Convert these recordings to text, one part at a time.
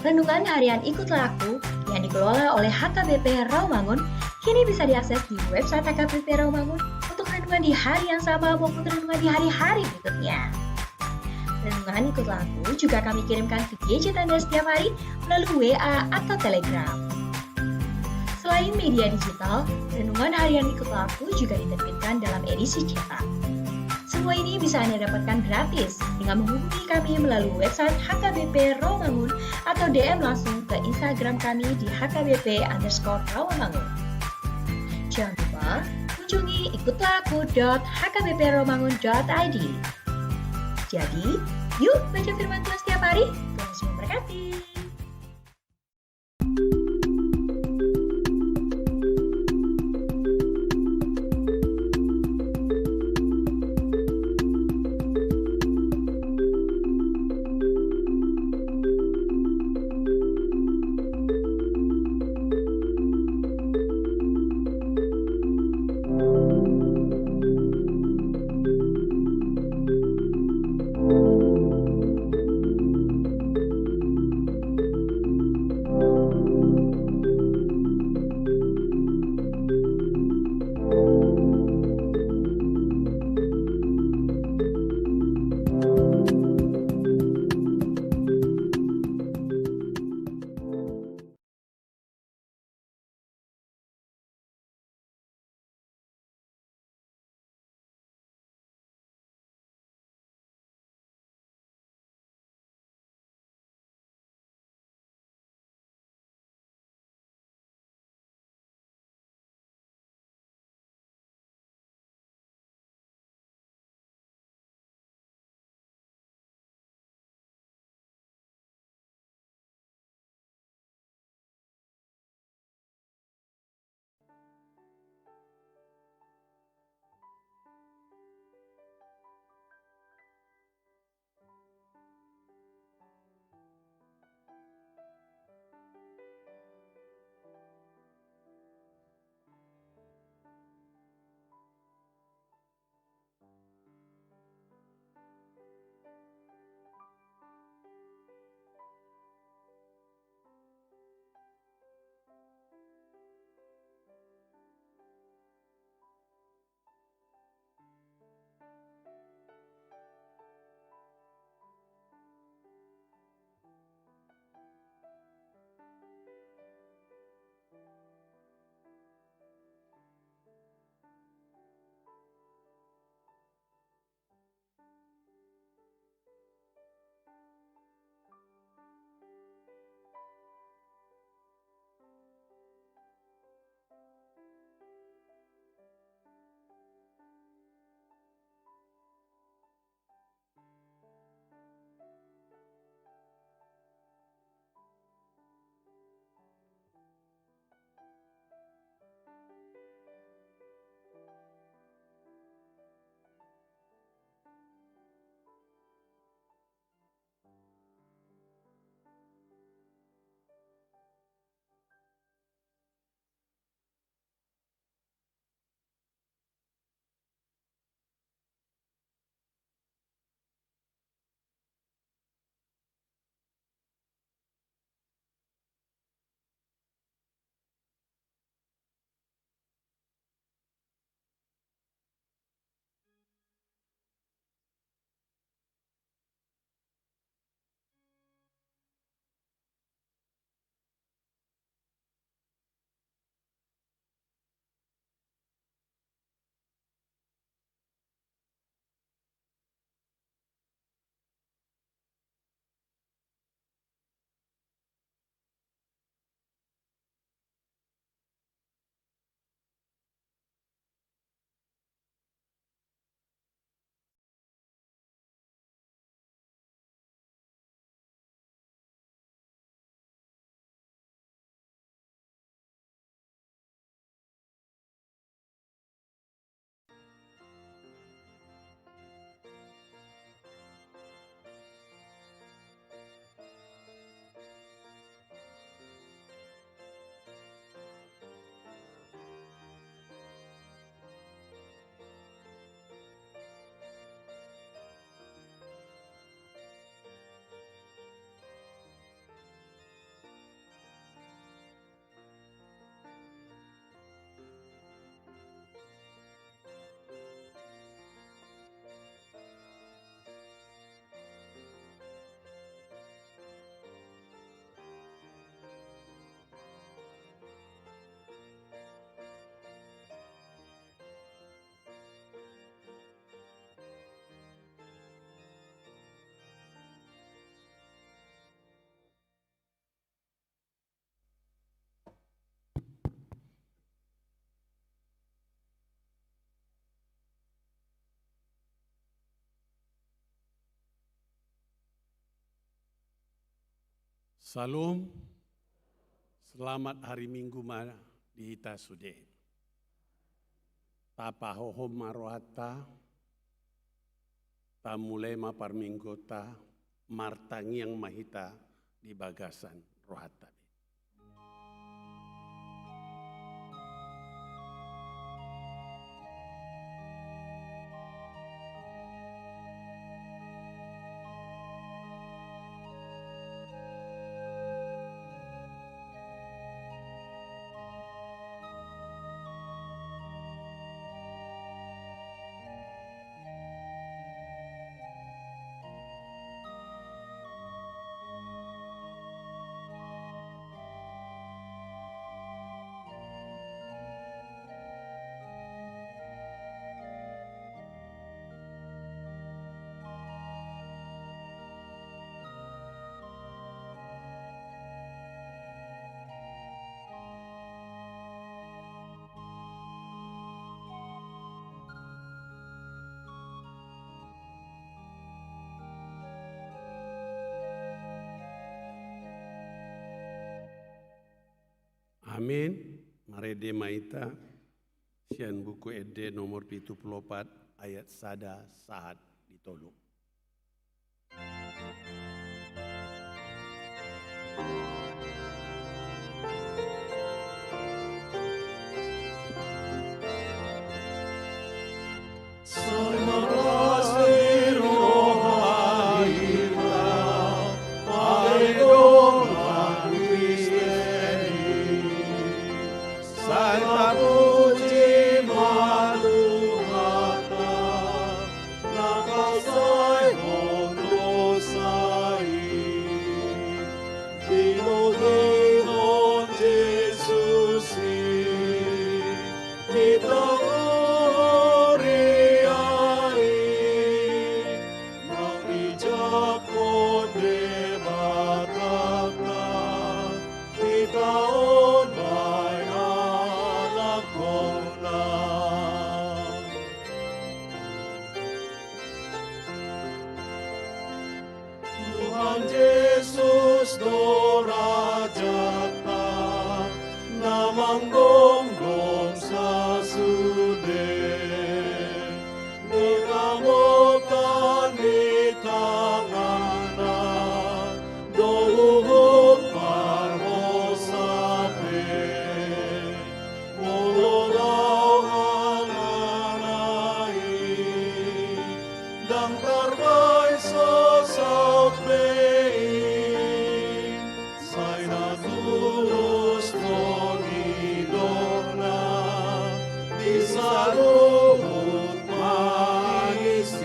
Renungan harian Ikutlah Aku yang dikelola oleh HKBP Rawamangun kini bisa diakses di website HKBP Rawamangun untuk renungan di hari yang sama maupun renungan di hari-hari berikutnya. Renungan Ikutlah Aku juga kami kirimkan ke gadget Anda setiap hari melalui WA atau Telegram. Selain media digital, renungan harian Ikutlah Aku juga diterbitkan dalam edisi cetak. Semua ini bisa Anda dapatkan gratis dengan menghubungi kami melalui website HKBP Rawamangun atau DM langsung ke Instagram kami di HKBP_Rawamangun. Jangan lupa kunjungi ikutlahAku.hkbprawamangun.id. Jadi, yuk baca firman Tuhan setiap hari. Tuhan Yesus memberkati. Salam, selamat hari Minggu di hita sude. Tapa hohom marohata, tamulema parminggota, martangiang mahita di bagasan rohata. Amin. Marede maita sian buku ede nomor 74 ayat sada saat ditolong. Tuhan Yesus dorajata namang gonggong sasude nikamotan ni tangana dohut parmosape mololaw ananai dang tarbay sasaw say natulus tongidong na di saluhut maisiya.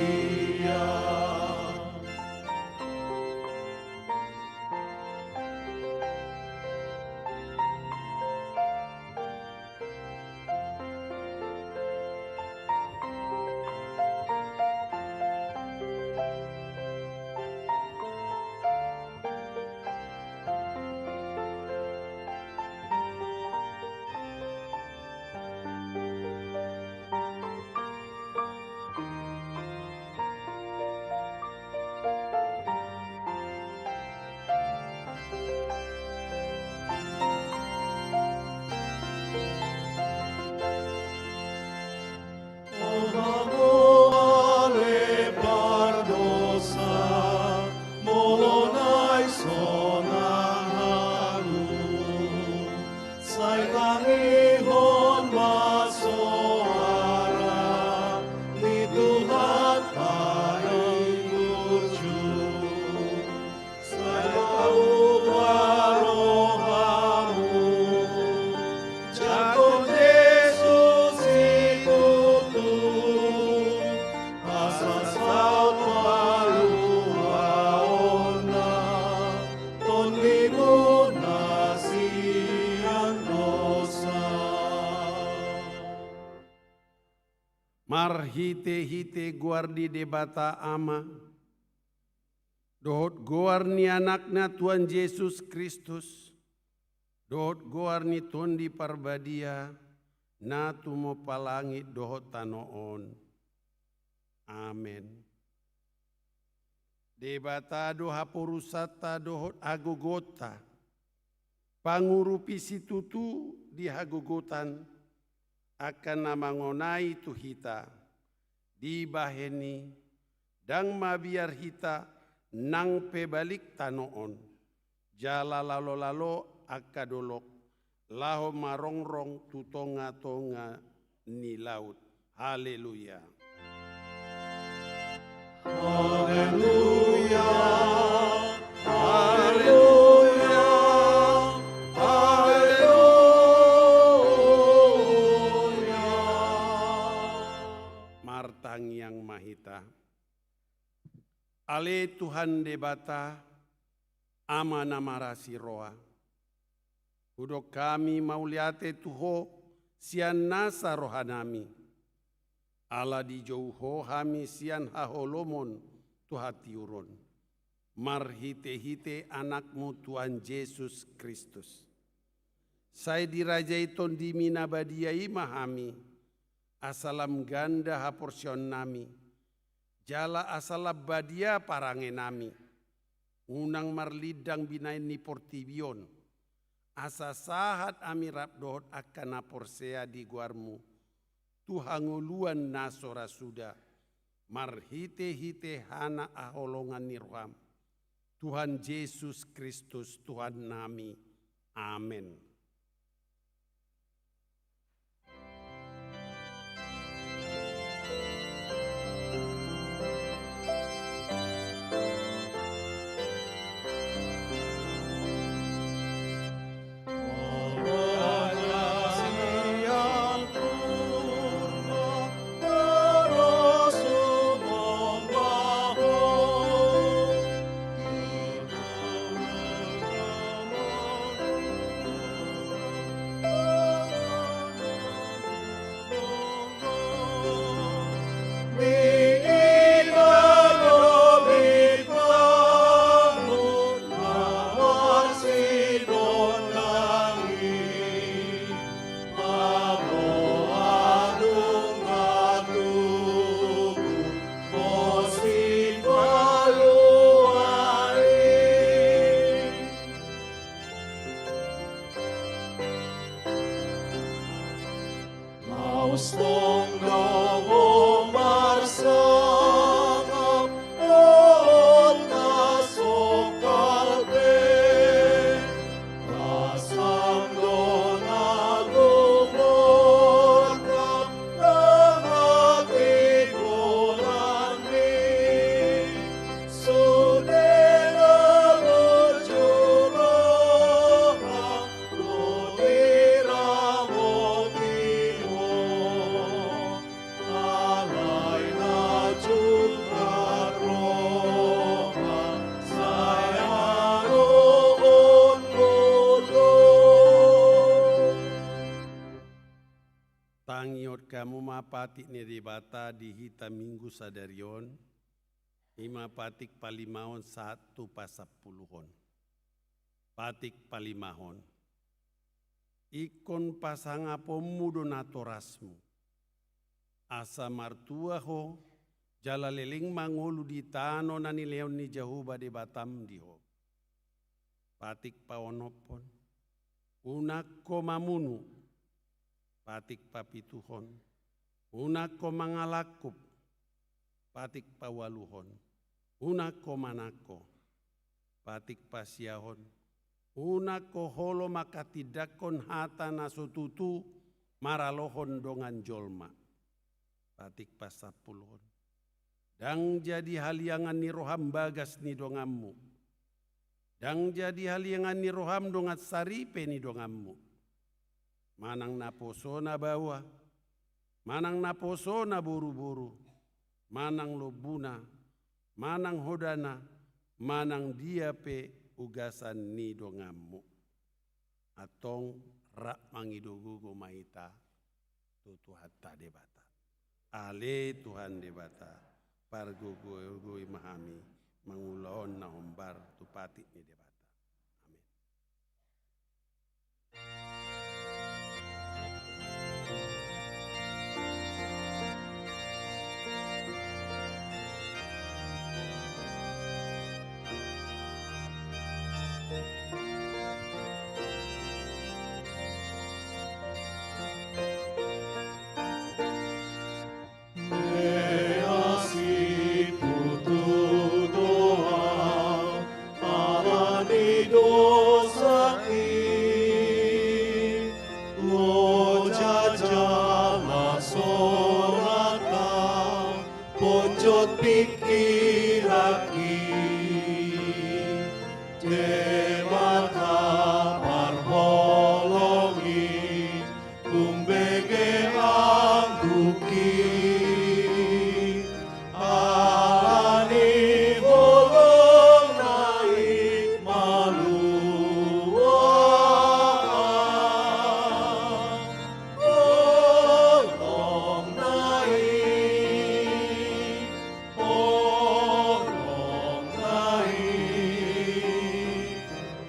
Marhite-hite guardi debata ama, dohot guarni anaknya Tuhan Yesus Kristus, dohot guarni tondi parbadia, na tumo palangi dohot tanoon. Amen. Debata doha purusata dohot agogota, Pangurupi situtu dihagogotan akan nama ngonai tu hita dibaheni dang mabiar hita nang pebalik tanoon jala lalo akadolok laho marongrong tu tonga ni laut. Haleluya. Haleluya, haleluya, haleluya. Martang yang mahita. Ale Tuhan debata ama namarasi roa. Udok kami mauliate tuho sian nasa rohanami. Ala di jauho hami sian haholomon tuhatiuron. Marhite-hite anakmu Tuhan Yesus Kristus. Saya dirajaiton di minabadiai mahami. Asalam ganda haporsion nami. Jala asalab badia parangenami. Unang marlidang binain ni portibion. Asa sahat amirap dohot akan aporsea di guarmu. Tuhanguluan nasora suda. Marhite-hite hana aholongan nirham. Tuhan Yesus Kristus Tuhan nami. Amin. Tangiot kamu mapatik ni debata di hita minggu sadarion, ima patik palimahon 1:10. Patik palimahon. Ikon pasanga pemudo natorasmu. Asa martua ho, jala leling mangolu di tano nani leon ni jahuba di batam diho. Patik pawonopon. Unakko mamunu. Patik papituhon, unako mangalakup, patik pawaluhon, unako manako, patik pasiahon, unako holo makatidakon hata nasututu maralohon dongan jolma, patik pasapuluhon. Dang jadi haliangan ni roham bagas ni dongammu, dang jadi haliangan ni roham dongat saripe ni dongammu. Manang naposo na bawa, manang naposo na buru-buru, manang lobuna, manang hodana, manang diape ugasan ni dongammu. Atong rak mangidugu mahita, tutu hatta debata. Ale Tuhan debata, pargugu mahami, mangulahon na hombar tupati ni debata. pikiraki Dewata parholongi kumbege angguki alani holong naik malua holong naik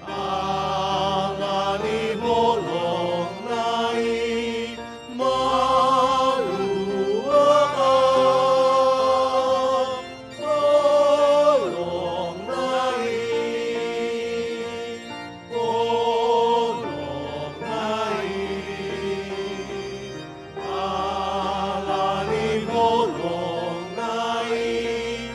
alani holong naik malua holong naik alani holong naik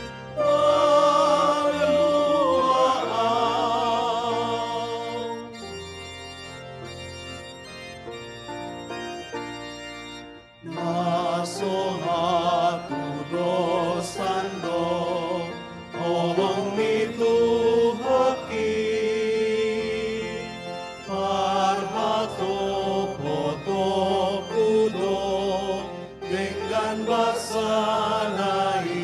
Nasohatu dosando holong mituhaki parhato poto kudo dengan basanai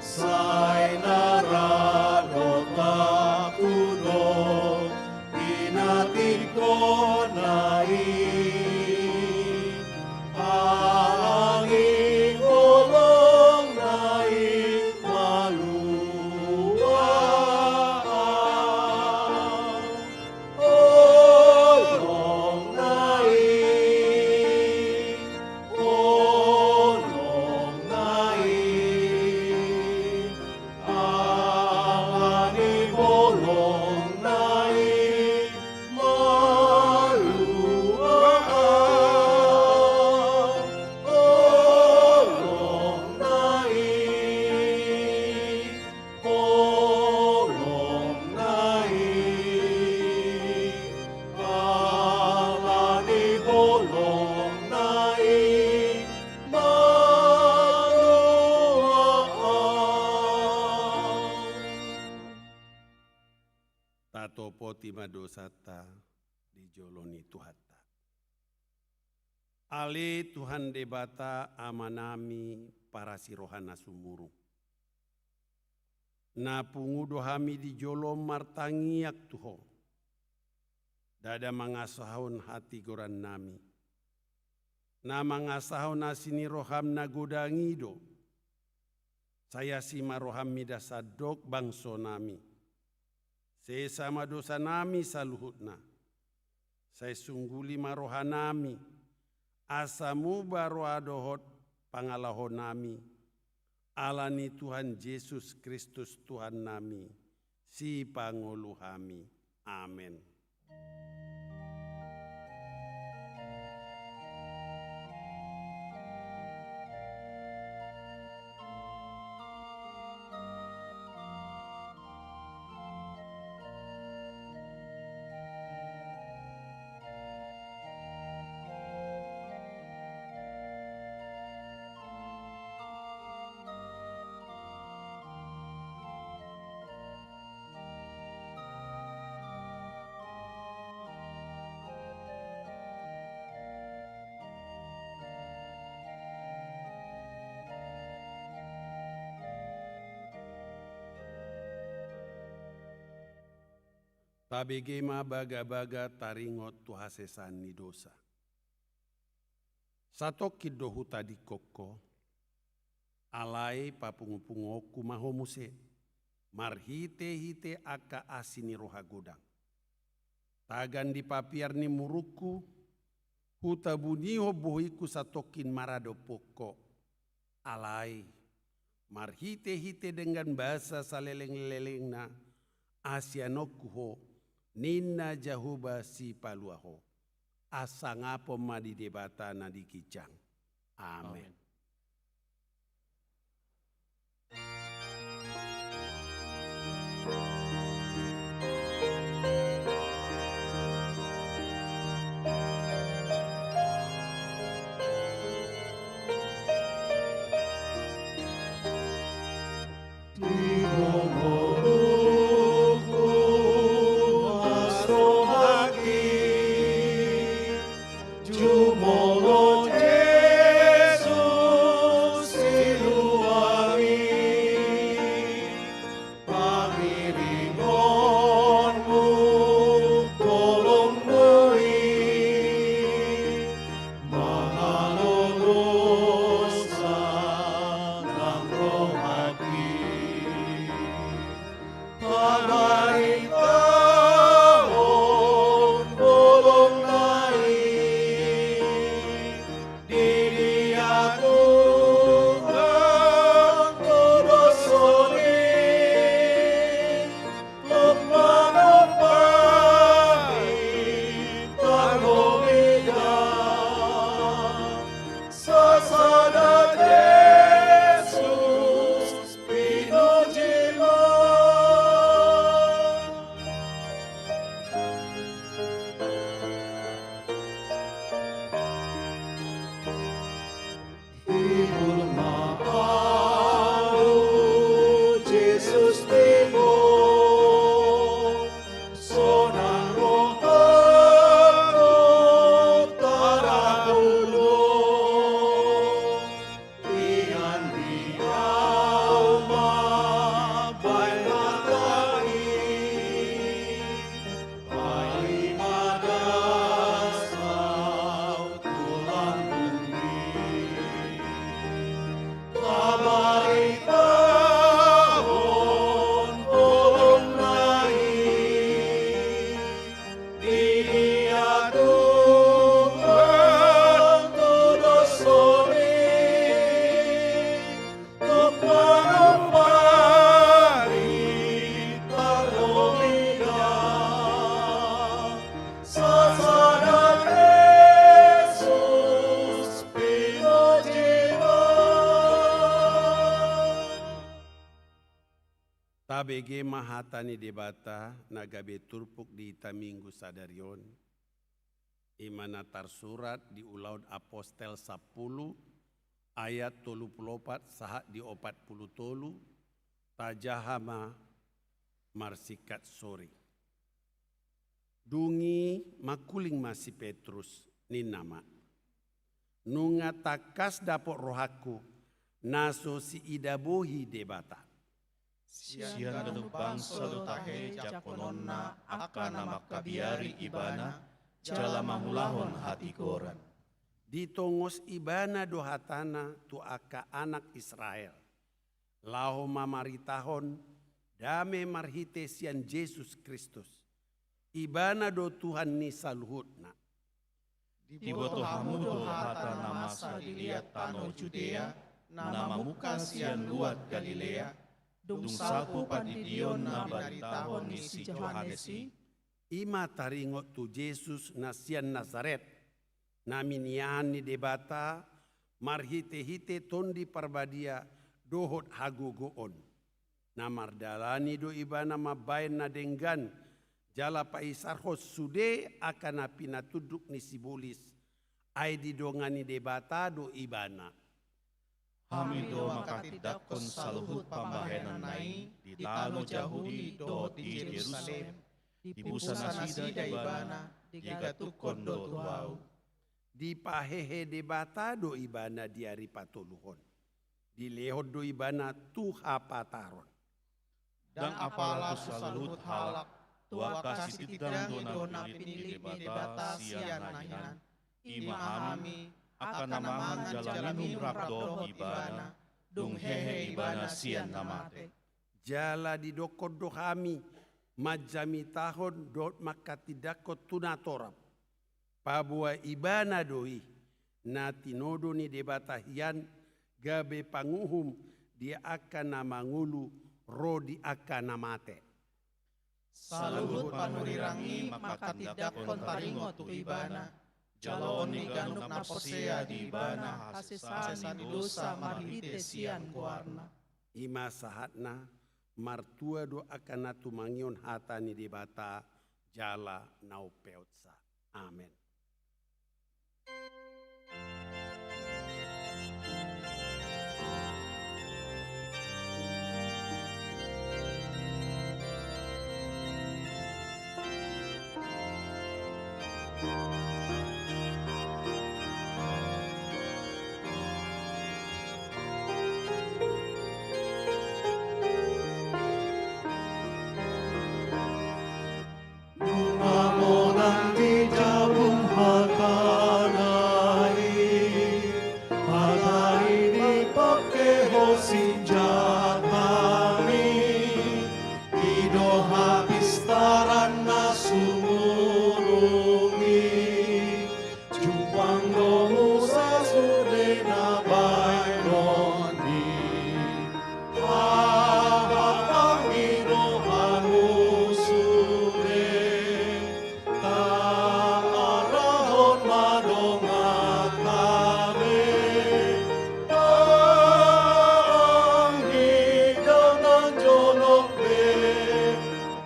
sai narado takudo inatiko nai alangi holong naik malua holong naik alani holong naik malua holong naik alani holong naik malua Tatopo tima dosata dijoloni tuhata. Ale Tuhan debata amanami para sirohana sumuru. Na pungudo hami dijolom martangiak tuho. Dada mangasahon hati goran nami. Na mangasahon asini roham na godangido. Saya sima roham mida sadok bangso nami. Sesama dosa nami saluhutna. Saya sungguli marohanami. Asamu baru adohot pangalahon nami. Alani Tuhan Yesus Kristus Tuhan nami. Si pangoluhami. Amin. Tabegema baga-baga taringot tuhasesan ni dosa. Satok kido huta di koko, alai papungu-pungoku mahomuse, marhite-hite aka asini roha godang. Tagan di papiar ni muruku, huta buniho bohiku satokin marado poko, alai marhite-hite dengan bahasa saleleng-lelengna, asianokuho, Nina jahuba si paluaho. Asangapo madi debata na dikicang. Amin. ABG mahatani debata nagabe turpuk di taminggu sadarion. Imana tarsurat di ulaud apostel 10 ayat 34 sahat di 40 tajahama marsikat sore. Dungi makuling masih Petrus ni nama. Nunga takas dapot rohaku naso si idabohi debata. Sian do bangsa do tahe japononna akana makabiari ibana jala mamulahon hati koran. Ditongos ibana do hatana tu aka anak Israel. Laho mamaritahon dame marhite sian Yesus Kristus. Ibana do Tuhan ni saluhutna. Diboto hamudo hata namasa dilihat tano Judea, nama muka sian luat Galilea, dung sapu padidion na baritahon ni si Johanesi, Ima taringot tu Yesus na sian Nazaret, naminian ni debata, marhite-hite tondi parbadia dohot hagugoon. Namardalani do ibana mabayan na denggan, jala paisarhos sude akan apina tuduk ni sibulis, ay didongani debata do ibana. hamido makatidakon saluhut pambahenan nai, di tano Jahudi do di Yerusalem, di busana sida ibana, di gatukon do tuau. Di pahehe debata do ibana diari patuluhon. Di lehod do ibana tuha pataron. Dan apalah saluhut halak, tua kasih tidang do na pinilih debata sian nahinan, imahami, akan namangan jalaninu rakdo ibana, dung hehe ibana sian namate. Jala di dokod do kami, majami tahon dot makatidakot tunatorap. Pabua ibana doi, na tinodo ni debata hian, gabe panguhum, dia akan namangulu, rodi akan namate. Saluhut panurirangi makatidakon taringot tu ibana, jaloni ganuk na posea di ibana, hasesan dosa marhite sian kuarna. Ima sahatna, martua do akan natumangion hata ni debata, jala nau peotsa. Amen. Amonan di jabung hatanai, hatai di pake hosin jatani, ido habis taran na sumurungi, jumpang domu sesude na bayroni, Pangiro hanusude, arahon madongat kami, ang higaw ng jonok be,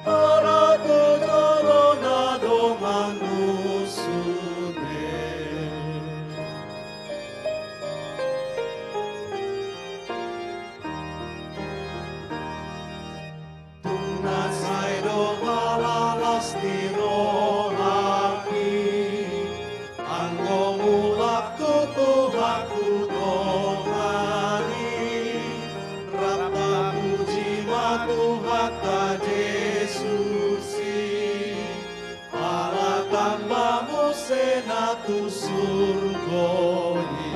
para tujolo na dongan nusude. Tunasay do halalas ni rohaki, ang ngomulak tutuhak tutongani, rata puji matuhat ta Jesusi, alatan mamuse na tu surgoni,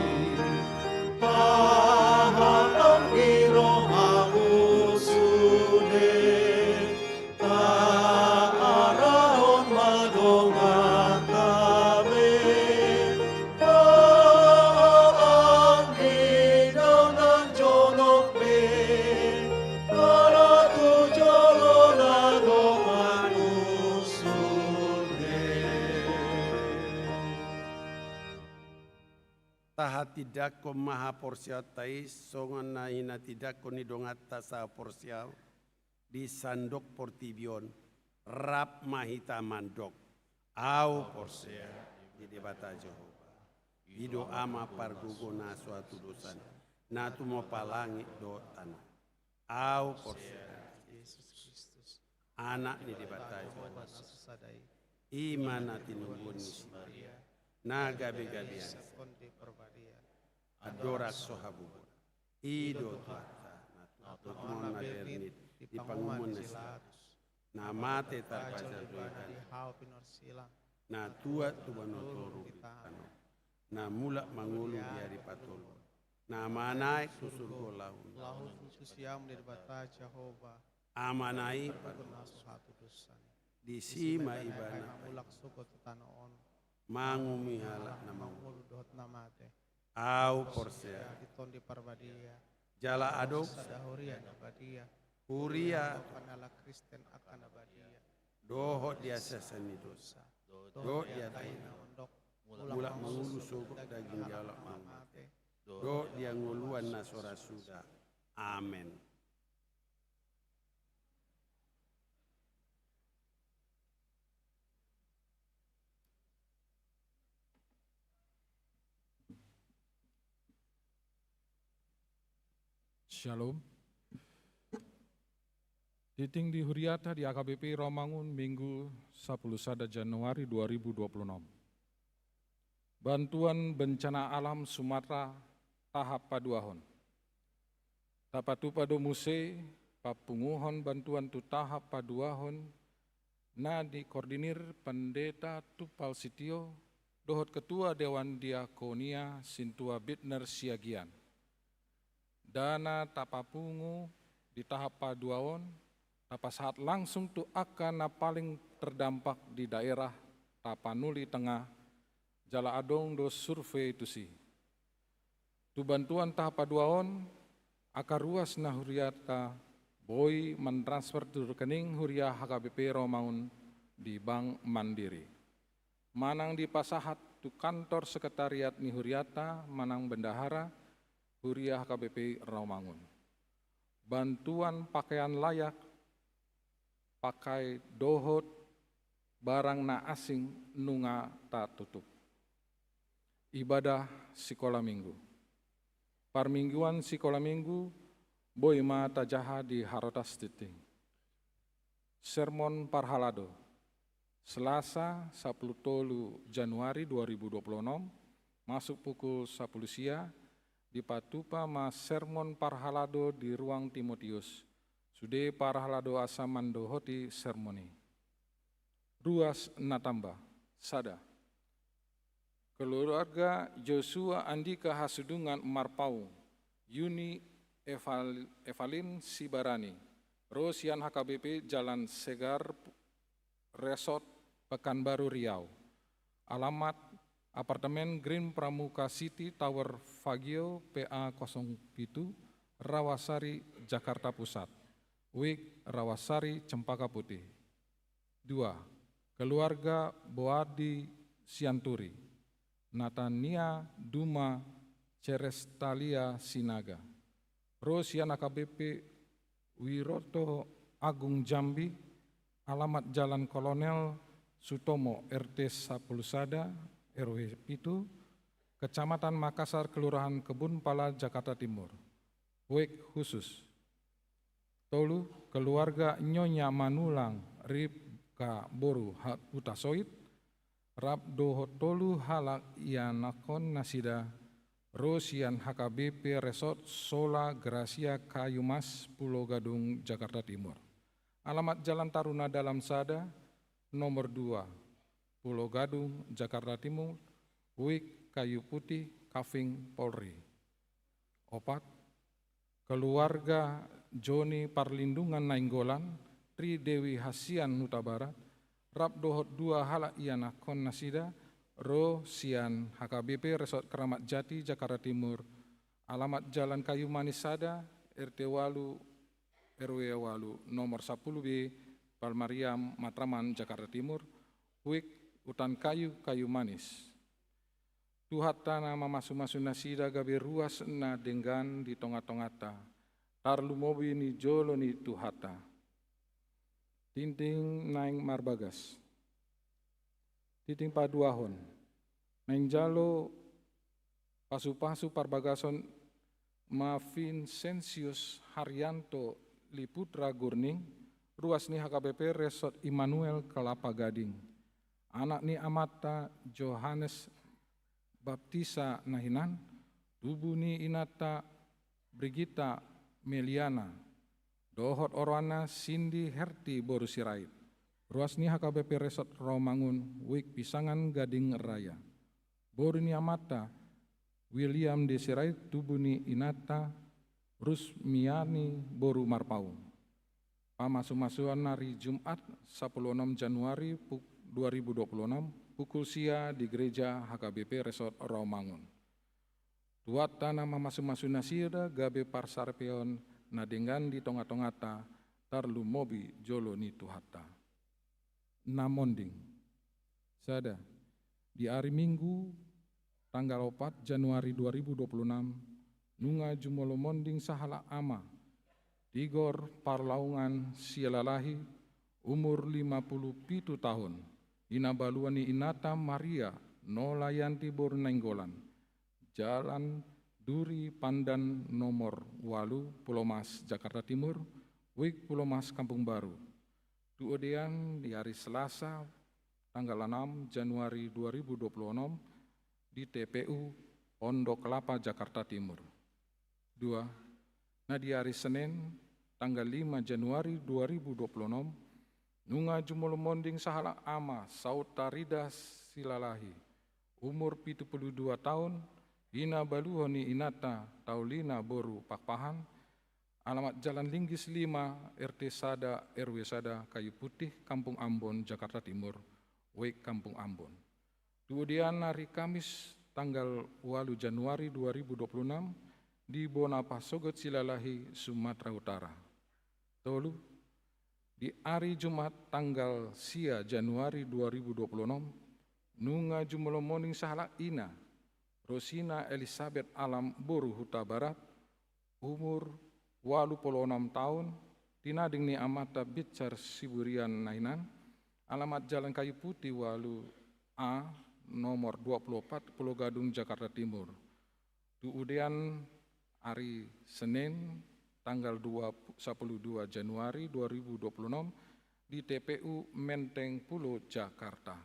pahatang giro hamusude, taarahon madongan kami, ang higaw ng jonok be, para tujolo na dongan usude. Taha tidak ko maha porsiaw tai songan na hina tidak ko ni dongat ta sa porsiaw di sandok portibion rap mahita mandok au porsea di debata Jehovah ido ama pargugo na suatu dosan na tumo palangi do tanah au porsea Yesus Kristus. anak ni debata Jehovah Nasadai. imana tinumbun si Maria na gabe-gabean Konde perbadia. adorak sohabubur ido tuata na tumo na bernit di pangumon na sila na mate tarpaja Di doikan hau pinor silang. na tua tubanotoru bitano na mula mangulu biari patolo na manai kusurgo lahun Lahun khusus yang di bata Jehovah. amanai Guna suatu dosan. di sima ibana Mulak suko tetanoon. mangumi halak na mau Mangulu dohot namate. au porsea Di tondi perbadia. jala adok Sadahuria nabadia. huria Kanala Kristen akan abadia. doho dia sasani dosa do dia taina Ondok. mula mangulu sogok daging jalak mau Mate. do dia nguluan na sora suda amen. Shalom. Titing di Huriata di AKBP Romangun Minggu 10 Januari 2026. Bantuan bencana alam Sumatera tahap paduahon. Tapatu pado muse papunguhon bantuan tu tahap paduahon na dikoordinir pendeta Tupal Sitio dohot ketua Dewan Diakonia Sintua Bitner Siagian. Dana tapapungu di tahap paduahon tapa saat langsung tu akan na paling terdampak di daerah Tapanuli Tengah Jala Adong do survei itu sih. Tu bantuan tahap paduahon akar ruas na huriata boy mentransfer tu rekening huria HKBP Romaun di Bank Mandiri. Manang di pasahat tu kantor sekretariat ni huriata manang bendahara huria HKBP Romangun. Bantuan pakaian layak, pakai dohot, barang na asing nunga tak tutup. Ibadah sekolah minggu. Parmingguan sekolah minggu, boy mata jaha di Harotas Titing. Sermon Parhalado, Selasa 10 Januari 2026, masuk pukul 10 siang, di Patupa mas sermon Parhalado di ruang Timotius. Sude Parhalado asamando hoti sermoni. Ruas natamba, sada. Keluarga Joshua Andika Hasudungan Marpau, Yuni Evalin Sibarani, Rosian HKBP Jalan Segar Resort Pekanbaru Riau. Alamat apartemen Green Pramuka City Tower Fagio PA 07 Rawasari Jakarta Pusat. Wik Rawasari Cempaka Putih. 2. Keluarga Boadi Sianturi. Natania Duma Cerestalia Sinaga. Rosian AKBP Wiroto Agung Jambi, alamat Jalan Kolonel Sutomo RT Sapulsada RW itu, Kecamatan Makassar, Kelurahan Kebun Pala, Jakarta Timur. Wek khusus. Tolu, keluarga Nyonya Manulang Ribka Boru Utasoid, Rab doho tolu halak ianakon nasida Rosian HKBP Resort Sola Gracia Kayu Mas Pulau Gadung Jakarta Timur. Alamat Jalan Taruna Dalam Sada nomor 2 Pulau Gadung Jakarta Timur. Wik Kayu Putih Kaving Polri. 4. Keluarga Joni Parlindungan Nainggolan Tri Dewi Hasian Nuta Barat. Rab dohot 2 halak iana kon nasida Rosian HKBP Resort Keramat Jati Jakarta Timur. Alamat Jalan Kayu Manis Sada RT Walu RW Walu nomor 10B Palmariam Matraman Jakarta Timur. Wik Hutan Kayu Kayu Manis. Tuhat tanah mamasu-masu nasida gabe ruas na denggan di tonga-tongata. Tarlu mobi ni jolo ni tuhata. Tinting naing marbagas. Titing paduahon. Naing jalo pasu-pasu parbagason ma Vincentius Haryanto Liputra Gurning, ruas ni HKBP Resort Immanuel Kelapa Gading. Anak ni amata Johannes Baptisa Nahinan, tubuh ni inata Brigita Meliana, dohot orwana Cindy Herti Boru Sirait. Ruas ni HKBP Resort Rawamangun, Wik Pisangan Gading Raya. Boru ni amata William D. Sirait, tubuh ni inata Rusmiani Boru Marpau. Pamasu-masuan hari Jumat 16 Januari 2026 pukul sia di gereja HKBP Resort Rawamangun. Tuata nama masu-masu nasira gabe parsarpeon nadengan di tonga-tongata tarlu mobi jolo ni tuhata. Namonding. Sada, di hari Minggu tanggal 4 Januari 2026 nunga jumolo monding sahala ama Tigor Parlaungan Sialalahi umur 57 tahun. Inabaluani Inata Maria Nolayanti Bornenggolan. Jalan Duri Pandan nomor 8 Pulau Mas Jakarta Timur, Wik Pulau Mas Kampung Baru. Duodean di hari Selasa tanggal 6 Januari 2026 di TPU Pondok Kelapa Jakarta Timur. 2. Nah di hari Senin tanggal 5 Januari 2026 nunga jumolo monding sahala ama Sautarida Silalahi umur 72 tahun ina baluhoni inata Taulina Boru Pakpahan alamat Jalan Linggis 5 RT Sada RW Sada Kayu Putih Kampung Ambon Jakarta Timur Wek Kampung Ambon. Kemudian hari Kamis tanggal 8 Januari 2026 di Bonapa Sogot Silalahi Sumatera Utara. Tolu di hari Jumat tanggal sia Januari 2026 nunga jumolo moning sahala ina Rosina Elizabeth Alam Boru Huta Barat umur 86 tahun tinading ni amata Bicar Siburian Nainan alamat Jalan Kayu Putih Walu A nomor 24 Pulau Gadung Jakarta Timur. Kemudian hari Senin tanggal 12 Januari 2026 di TPU Menteng Pulo Jakarta.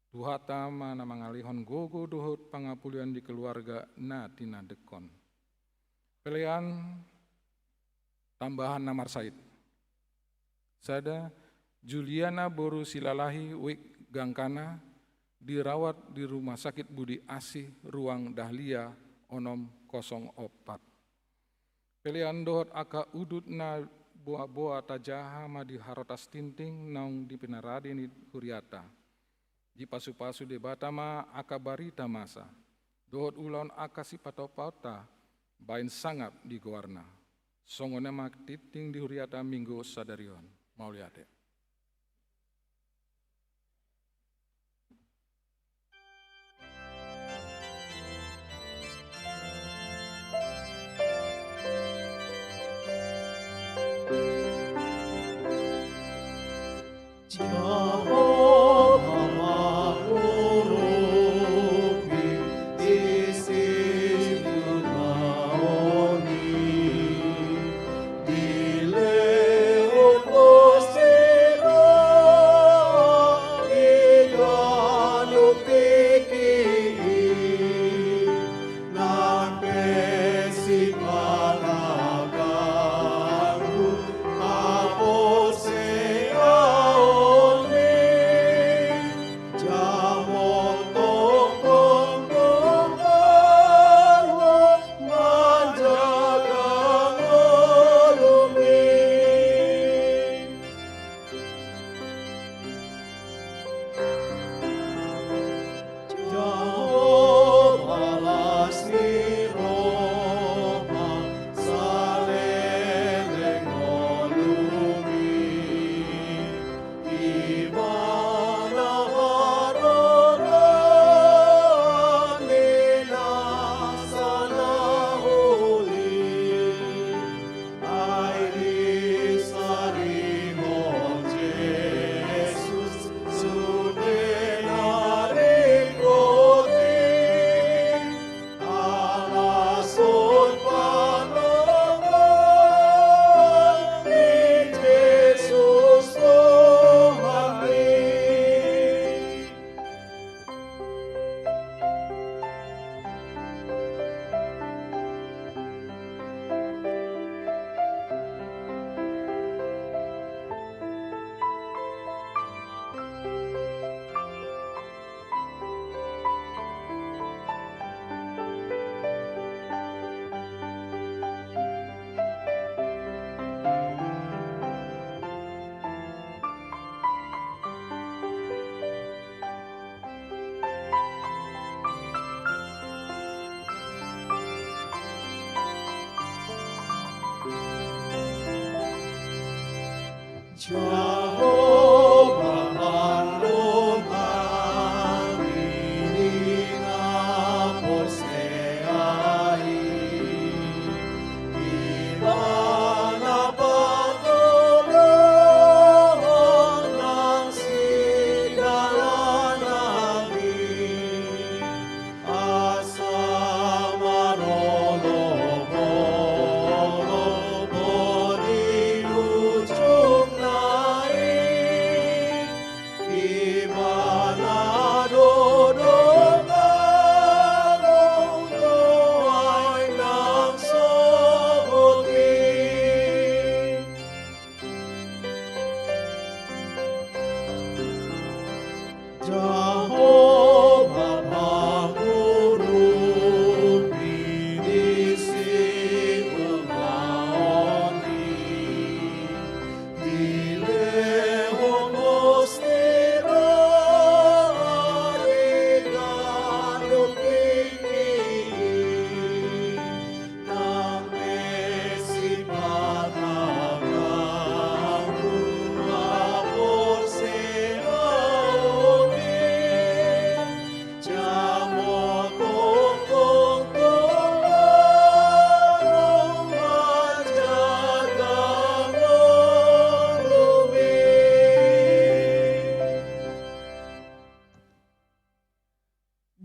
Tuhata mana mangalihon gogo dohot pangapulian di keluarga na tina dekon. Pilihan tambahan namar Said. Sada Juliana Boru Silalahi Wik Gangkana dirawat di Rumah Sakit Budi Asih Ruang Dahlia Onom 04. Pilihan dohot aka udut na boa tajaha ma di harotas tinting naung di pinarade ni huriata. Di pasu-pasu debata ma aka barita masa. Dohot ulon aka si patau-pauta bain sangap di gowarna. Songona ma titing di huriata minggu sadarion. Mauliate. Dileo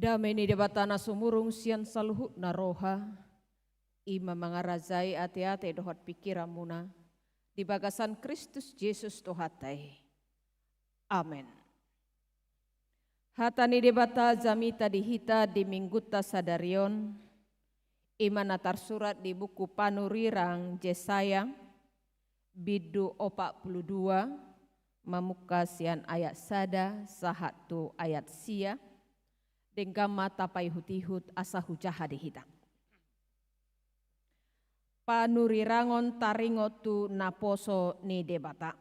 Dameni debatana sumurung sian saluhut naroha, ima mangarazai ate-ate dohot pikiramuna, di bagasan Kristus Yesus tohatai. Amen. Hatani debata zamita dihita di mingguta sadarion, ima natar surat di buku panurirang Jesaya, bidu 42, mamuka sian ayat sada, sahatu ayat sia, denggama tapai hutihut asa hujaha dihita. Panurirangon taringotu naposo ni debata.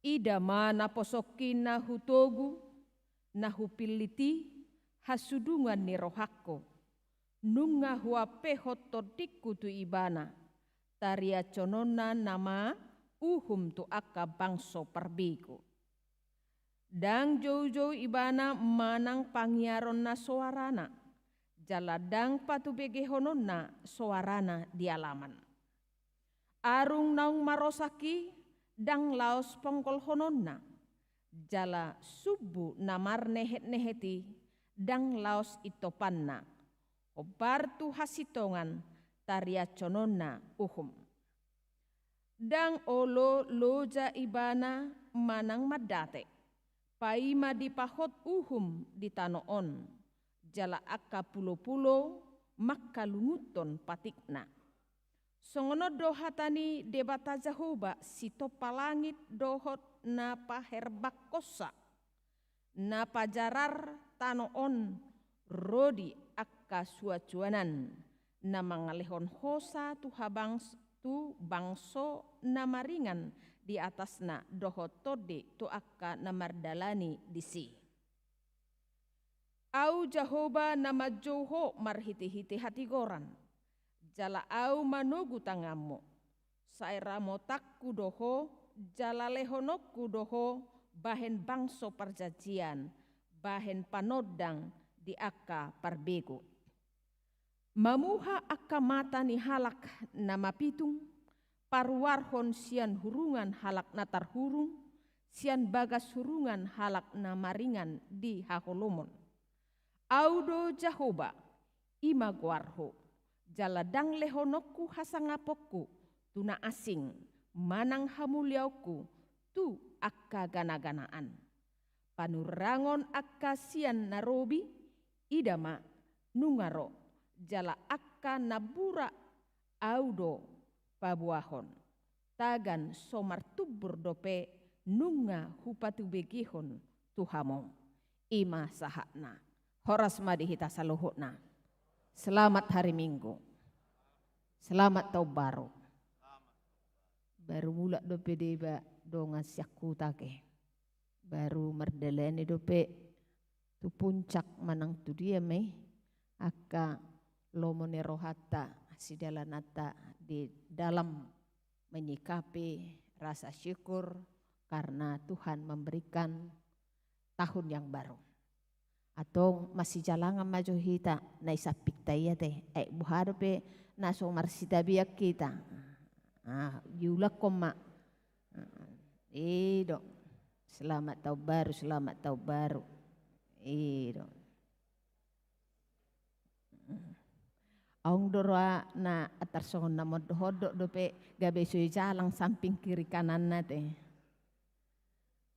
Idama naposokin na hutogu, na hupiliti, hasudungan ni rohako. Nunga huapehot todiku tu ibana, taria conona nama uhum tu akka bangso perbiku. Dang jauh-jauh ibana manang pangyaron na suarana, jaladang patu bege hononna suarana di alaman. Arung naung marosaki, dang laos pongkol hononna, jala subu namar nehet-neheti, dang laos itopanna, obar tu hasitongan taria cononna uhum. Dang olo loja ibana manang madate, paima di pahot uhum di tanoon, jala akka pulo-pulo makka lunguton patikna. Songono dohatani debata Jahoba sito palangit dohot na paherbak kosa, na pajarar tanoon rodi akka suacuanan, na mangalehon hosa tu habang tu bangso na maringan di atasna dohot tode tu akka namardalani disi. Au Jahoba nama Joho marhiti-hiti hati goran, jala au manugu tangamu, sairamo takku doho, jala lehonokku doho, bahen bangso perjanjian, bahen panodang di akka parbego. Mamuha akka mata ni halak nama pitung, parwarhon sian hurungan halak natar hurung, sian bagas hurungan halak namaringan di haholomon. Audo Jahoba, ima guarho, jaladang lehonokku hasangapokku, tuna asing, manang hamuliauku, tu akka gana-ganaan. Panurangon akka sian narobi, idama nungaro, jala akka nabura audo pabuahon. Tagan somar tubur dope nunga hupatu begihon tuhamo. Ima sahakna. Horas madihita saluhutna. Selamat hari Minggu. Selamat tahun baru. Baru mula dope deba donga syaku take. Baru merdeleni dope tu puncak manang tu dia me. Akka lomone rohata sidalanata di dalam menyikapi rasa syukur karena Tuhan memberikan tahun yang baru. Atau masih jalangan maju hita na isapik taya teh buhado pe naso marsita biak kita. Yulak koma. Ido. Selamat tahun baru, selamat tahun baru. Ido. Aung doroa na atar songon na modhodok dope gabe sui jalang samping kiri kanan nate.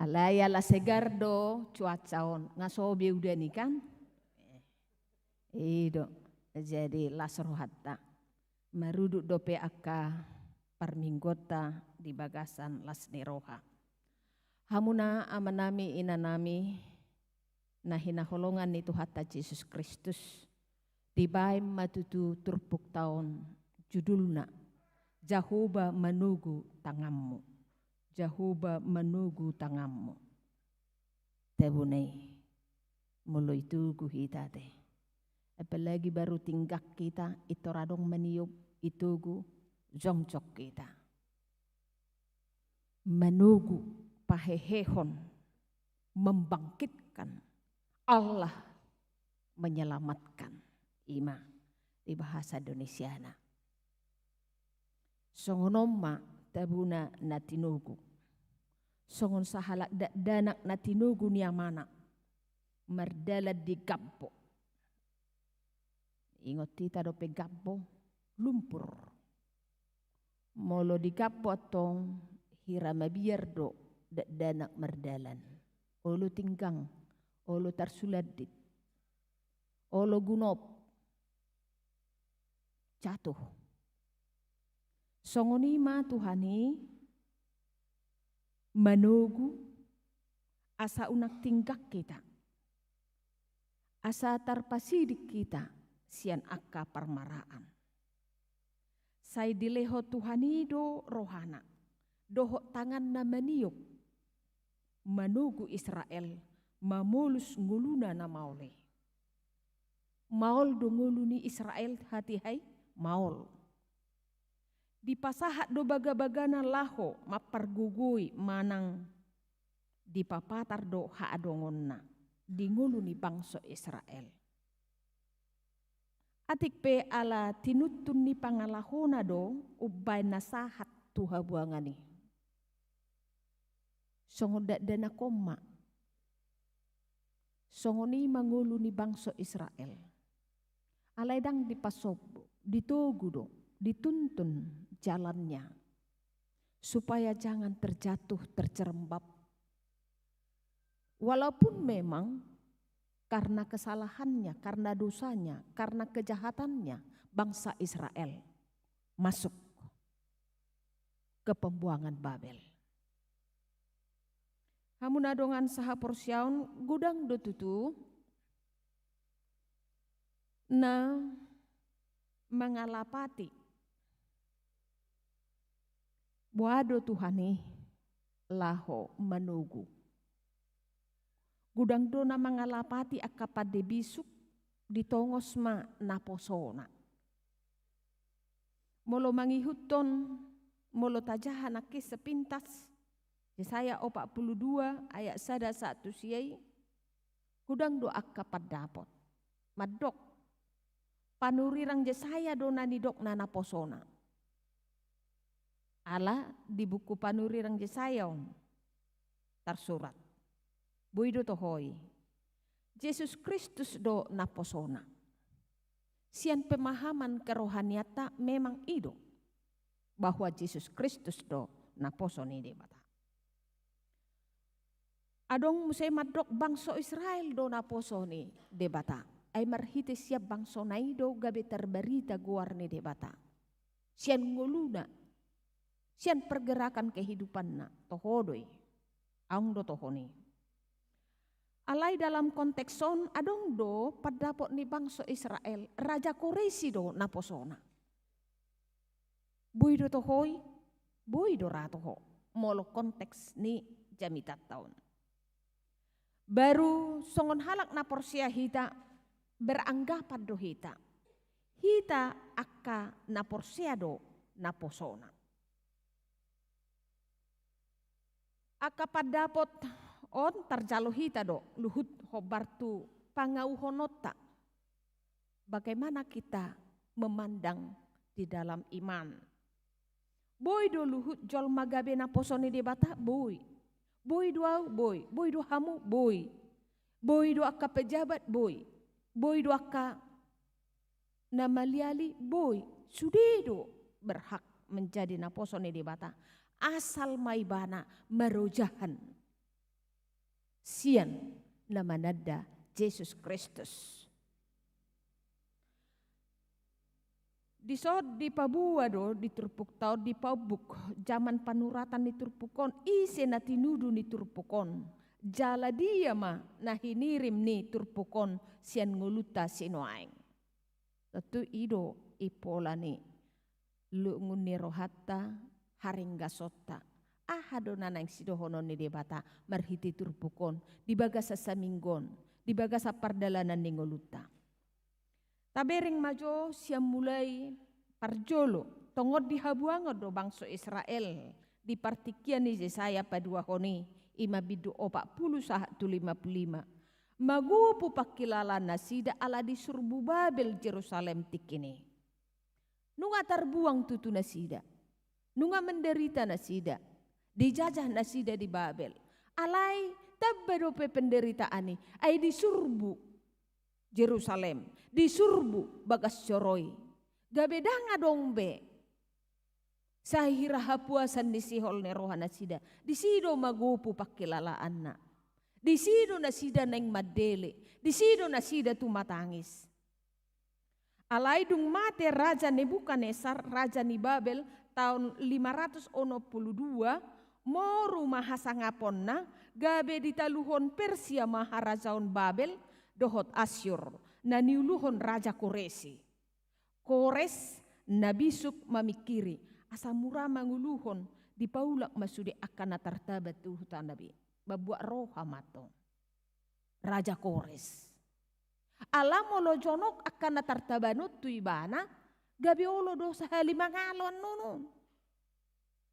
Alaya la segardo cuaca on ngasobe udah nih kan. Ido jadi lasro hatta maruduk dope aka parminggota di bagasan lasni roha. Hamuna amanami inanami nahina holongan itu hatta Yesus Kristus. Tibaim matutu turpuk tahun judulna Jahoba menunggu tanganmu. Jahoba menunggu tanganmu. Tebunei mulu itu guhita teh. Apalagi baru tinggak kita itu radong meniup itu gu jongcok kita. Menunggu pahehehon membangkitkan Allah menyelamatkan. Ima di bahasa Indonesiana. Songonoma tabuna natinugu. Songon sahalak danak natinugu niamana. Merdala di gampo. Ingot tita dope gampo lumpur. Molo di gampo atong hirama biardo danak merdalan. Olo tinggang, olo tarsuladit. Olo gunop. Jatuh. Songonima Tuhani menunggu asa unak tinggak kita. Asa tarpasidik kita sian akka parmaraan. Sai dileho Tuhani do rohana. Doho tangan na maniuk. Menunggu Israel mamulus nguluna na maole. Maol do nguluni Israel hati hai. Maol. Di pasahat do baga-bagana laho mapargugui manang di papatar do haadongonna di nguluni bangsa Israel. Atik pe ala tinutun ni pangalahona do ubay nasahat tuha buangani. Songoda dana koma. Songoni manguluni bangsa Israel. Alaidang dipasobo. Ditugu dong, dituntun jalannya supaya jangan terjatuh tercerembab. Walaupun memang karena kesalahannya, karena dosanya, karena kejahatannya bangsa Israel masuk ke pembuangan Babel. Hamuna dongan saha porsiaun gudang do tutu na mengalapati buado Tuhani laho menunggu. Gudang dona mengalapati akapade bisuk ditongos ma naposona. Molo mangihuton molo tajahan aki sepintas. Yesaya 42 ayat 1 siai. Gudang do akapad dapot. Madok panurirang Yesaya dona nidok nana posona. Ala di buku panurirang Yesaya tersurat. Buido tohoi. Yesus Kristus do naposona. Sian pemahaman kerohaniata memang ido. Bahwa Yesus Kristus do naposoni debata. Adong musai madok bangsa Israel do naposoni debata. Ay marhite siap bangsa naido gabe terberita guarni debata. Sian nguluna. Sian pergerakan kehidupan na tohodoi. Aung do tohoni. Alai dalam konteks son adong do padapot ni bangsa Israel. Raja Koresi do naposona. Buido tohoi. Buido ratoho. Molo konteks ni jamitat tahun. Baru songon halak na porsia hita. Beranggapan do hita. Hita akka na porsiado na posona. Aka padapot on tarjalo hita do luhut hobartu pangauhonota. Bagaimana kita memandang di dalam iman. Boy do luhut jol magabe na posoni di bata boy. Boy do boy, boy do hamu boy. Boy do aka pejabat boy. Boy do aka namaliali boy. Sudido berhak menjadi na posoni di bata. Asal maibana merojahan. Sian nama nada Yesus Kristus. Di sod di pabua do di turpuk tau di pabuk zaman panuratan di turpukon ise na tinudu ni turpukon jala dia ma na hinirim ni turpukon sian nguluta sinoaing tentu ido ipola ni lungun ni rohatta haringga sotta ahado nanang sidohonon ni debata marhiti turpukon di baga sasaminggon di baga sapardalanan ni nguluta. Tabering majo siam mulai parjolo tongod di habuangod do bangso Israel di partikian ni Yesaya padua honi ima bidu 40 tu 55 magupu pakilala nasida ala di surbu Babel Jerusalem tikini nunga tarbuang tutu nasida nunga menderita nasida dijajah nasida di Babel alai tabbado pe penderitaan ai di surbu Jerusalem di surbu bagas coroi gabedanga dongbe sahira hapuasan di sihol ne rohana sida di sido magupu pakilala anna di sido nasida neng madele di sido nasida tu matangis alai dung mate raja Nebukadnezar raja ni Babel tahun 582 moru mahasangaponna gabe ditaluhon Persia maharajaon Babel dohot Asyur na niuluhon Raja Koresi. Kores nabisuk mamikiri asamura manguluhon di paulak masudi akan natartabat tu hutan nabi. Babuak roha mato. Raja Kores. Alam olo jonok akan natartabanut tu ibana gabi olo dosa halimangalon nunun.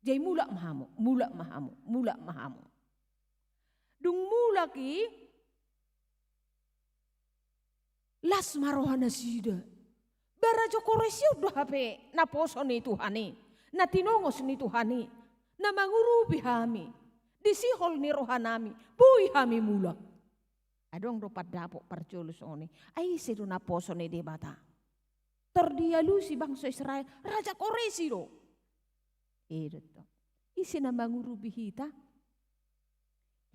Jai mulak mahamu. Dung mulaki las marohana sida. Barajo Koresi udah hape na poso ni Tuhani. Na tinongos ni Tuhani. Na mangurubi hami. Disihol ni rohanami. Bui hami mulak. Adong dopat dapok parjolus oni. Ai sedo na poso ni debata. Terdialusi bangsa Israel. Raja Koresi do. Itu. Isi na mangurubi hita.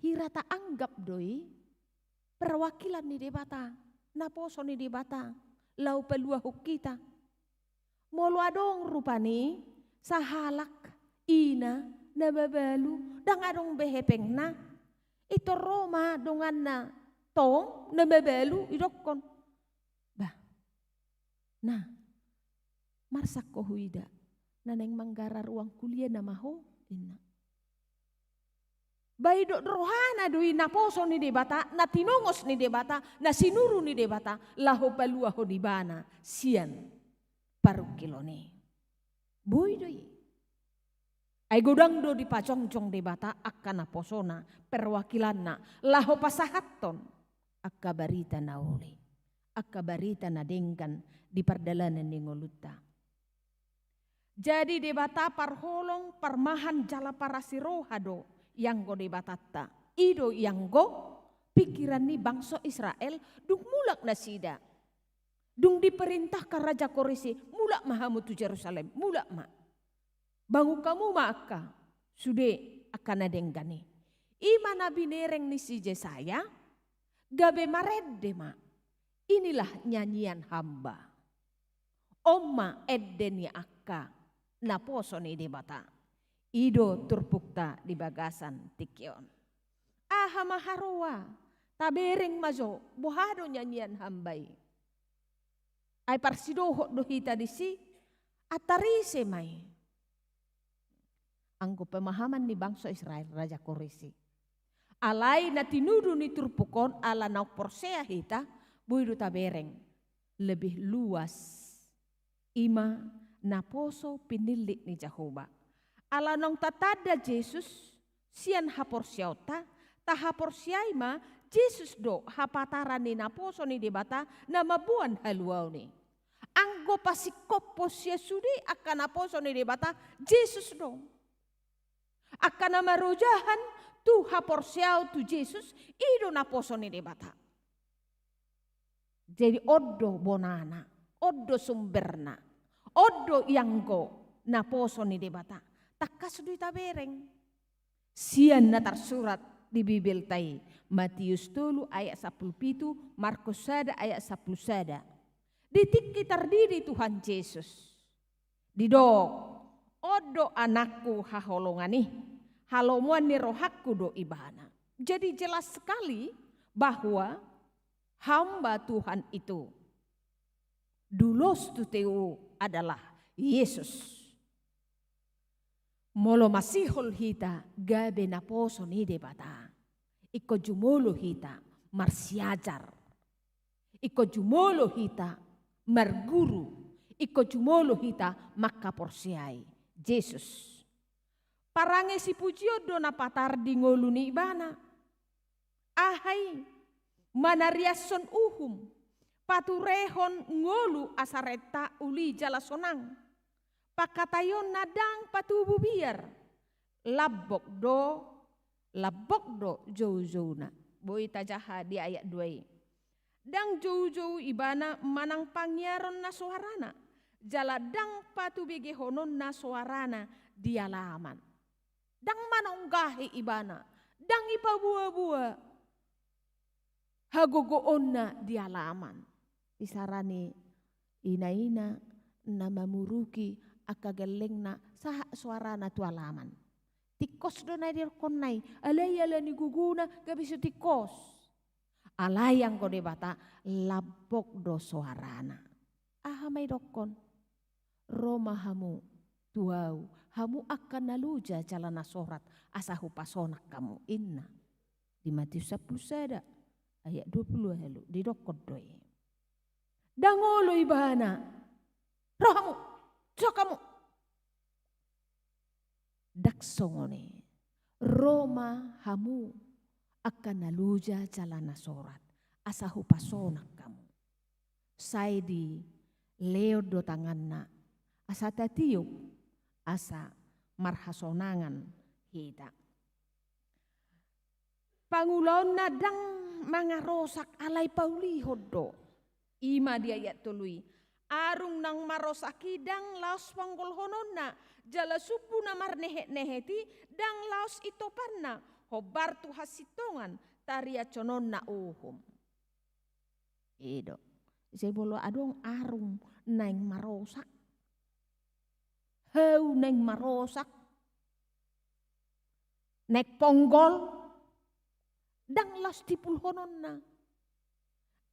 Hirata anggap doi. Perwakilan ni debata. Naposo ni di bata lau pelua hukita molo adong rupani sahalak ina na babalu dang adong behepeng na ito Roma dongan na tong na babalu idokon bah nah marsak ko huida naneng manggara ruang kuliah na maho inna bayi dok rohana doi naposo ni debata, na tinongos ni debata, na sinuru ni debata, laho palua ho dibana, sian parukiloni. Boy doi. Ay godang do di pacongcong debata, akan naposona, perwakilan na, laho pasahaton, akabarita na uli, akabarita na dengkan di pardalanan ni ngoluta. Jadi debata parholong parmahan jala parasirohado, yang go debatata ido yang go pikiran ni bangsa Israel dung mulak nasida dung diperintah ke Raja Koresi mulak mahamu tu Jerusalem mulak ma bangu kamu maka sude akan adenggani ima nabi nereng ni si Yesaya gabe maredde ma inilah nyanyian hamba omma eddeni akka naposo ni debata ido turpukta di bagasan tikion. Aha maharowa, tabereng majo, bohado nyanyian hambai. Ay parsidoho dohita disi, atarise may. Anggo pemahaman ni bangsa Israel, Raja Koresi. Alay na tinudu ni turpukon ala nauk porsea hita, buido tabereng. Lebih luas, ima naposo pinilik ni Jehovah. Ala nong tatada Yesus Sian haporsiauta, ta haporsiai ma Jesus do hapataran ni naposo ni debata na mabuan haluau ni. Anggo pasikopos Yesudi akan naposo ni debata Jesus do. Akan namarujahan tu haporsiau tu Jesus ido naposo ni debata. Jadi odo bonana, odo sumberna, odo yanggo naposo ni debata. Takas du tabereng. Sian na tersurat di Bibel tai. Matius 3 ayat 17, Markus 1 ayat 11. Ditik terdiri Tuhan Yesus. Didok, odo anakku haholongani, halomuan ni rohakku do ibana. Jadi jelas sekali bahwa hamba Tuhan itu dulos tuteu adalah Yesus. Molo masihol hita gabe na poso ni debata. Iko jumolo hita marsiajar. Iko jumolo hita marguru. Iko jumolo hita makaporsiai. Yesus. Parange si pujio do na patar di ngolu ni ibana. Ahai manariason uhum. Paturehon ngolu asareta uli jalasonang. Pakatayon nadang patubu biar labok do jauh na boy tajaha di ayat 2 dang jauh ibana manang pangyaron na suarana jala dang patubege honon na suarana di alaman dang manonggahi ibana dang ipabua-bua hagogoon na di alaman isarani ina-ina na mamuruki akagaleng na sa suara na tualaman. Tikos do na dirkonay, alay ala ni guguna gabiso tikos. Alayang ko debata, labok do suarana. May dokon, Roma hamu, tuaw, hamu akan naluja jalan nasorat, asahu pasonak kamu inna. Di Matius 10 ayat 20 halu, di dokon doy. Dangolo ibana, rohamu. So kamu daksongone Roma hamu akan naluja jalan nasorat asahu pasonak kamu sai di leo do tanganna asa tatiup asa marhasonangan hita pangulon nadang mangarosak alai pauli hodo ima dia ayat tului arung nang marosaki dang laos panggolhonon na jala supu na marnehet-neheti dang laos itopan na hobar tu hasitongan taria conon na uhum. Ido, saya bolo adong arung nang marosak. Heu nang marosak. Nek ponggol dang laos tipulhonon na.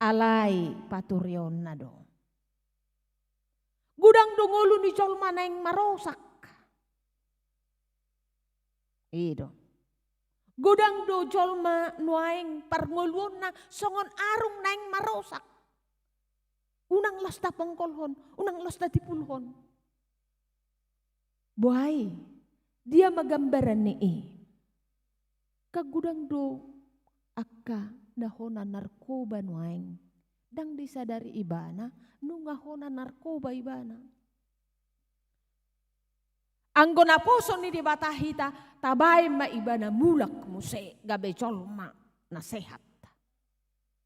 Alai paturion na do. Gudang dongolu ni colma neng marosak. Ido. Gudang do colma nuaeng parngoluon na songon arung neng marosak. Unang lasta pengkolhon, unang lasta tipulhon. Buhay, dia magambaran ni kagudang do akka nahona narkoba nuaeng. Dang disadari ibana, nungahona narkoba ibana. Anggo na poso ni dibatahita, tabay ma ibana mulak muse gabe colma na sehat.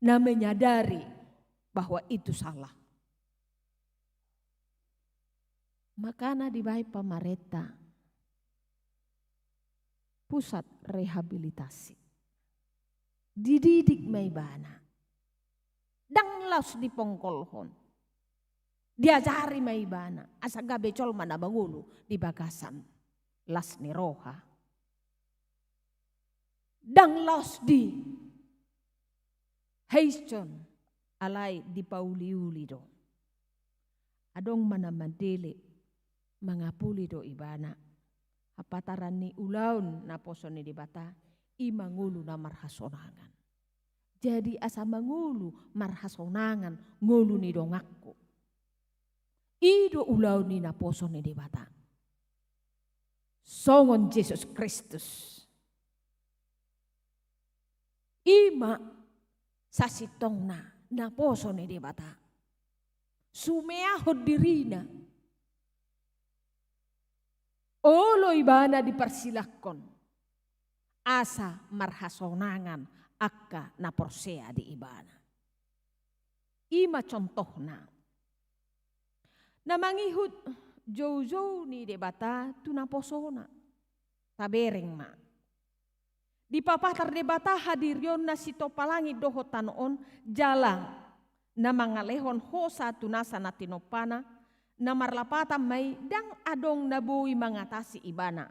Na menyadari bahwa itu salah. Makana dibay pamareta pusat rehabilitasi. Dididik ma ibana. Dang laos di pongkolhon. Diajari maibana. Asa gabe colma na bangulu di bagasan. Las ni roha. Dang laos di heiston alay di pauli-uli do. Adong manamadili mangapuli do ibana. Apataran ni ulaun na poso ni dibata. Imangulu na marhasonangan. Jadi asa mangulu marhasonangan ngulu ni dongakku. Ido ulau ni naposo ni debata. Songon Yesus Kristus Ima sasitongna na poso ni debata. Sumeahod dirina. Olo ibana dipersilahkan. Asa marhasonangan akka na porsea di ibana. Ima contohna. Na mangihut jauh-jauh ni debata tu na posona. Tabereng ma. Di papatar debata hadiryon na sitopalangi doho tanoon jalang na mangalehon hosa tunasa na tinopana na marlapata may dang adong nabui mangatasi ibana.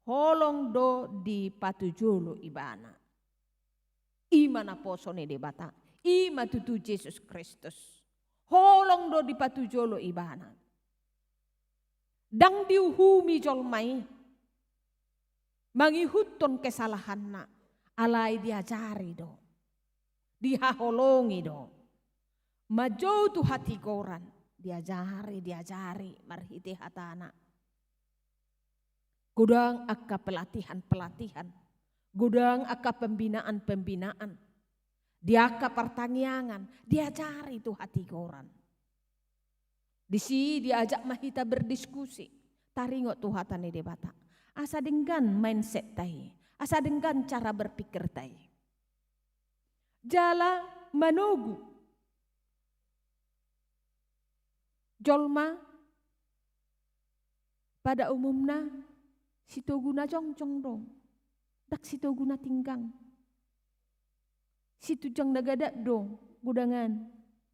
Holong do di patujolo ibana. Ima na poso ni debata. Ima tutu Yesus Kristus. Holong do di patujolo ibana. Dang diuhumi jolmai. Mangihuton kesalahan na. Alay diajari do. Dihaholongi do. Majo tu hati koran. Diajari. Marhiti hatana. Gudang akka pelatihan. Gudang akka pembinaan. Diaka pertaniangan. Diajari tu hati koran. Disi diajak mahita berdiskusi. Taringo tu hatane debata. Asa dengan mindset tai. Asa dengan cara berpikir tai. Jala manogu. Jolma pada umumna sitoguna jongcong dong. Dak sitoguna tinggang. Situ jang nagadak dong gudangan.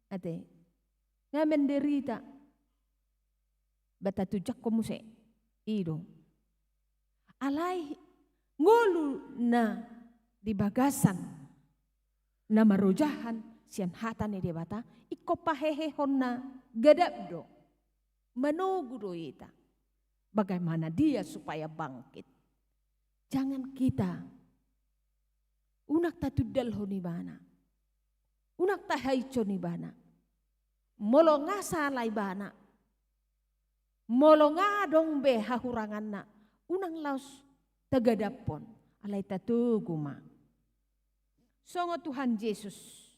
Ate. Ngamen derita. Bata tujak komuse. Ido. Alai ngolu na di bagasan na marojahan sian hatane dia bata iko pahehehon na gadap do. Manogu do ita. Bagaimana dia supaya bangkit. Jangan kita unak tatudal honi bana. Unak tahaico ni bana. Molo ngasalay bana. Molo ngadong be hahurangan na. Unang laos tagadapon. Alay tatuguma. Songo Tuhan Yesus.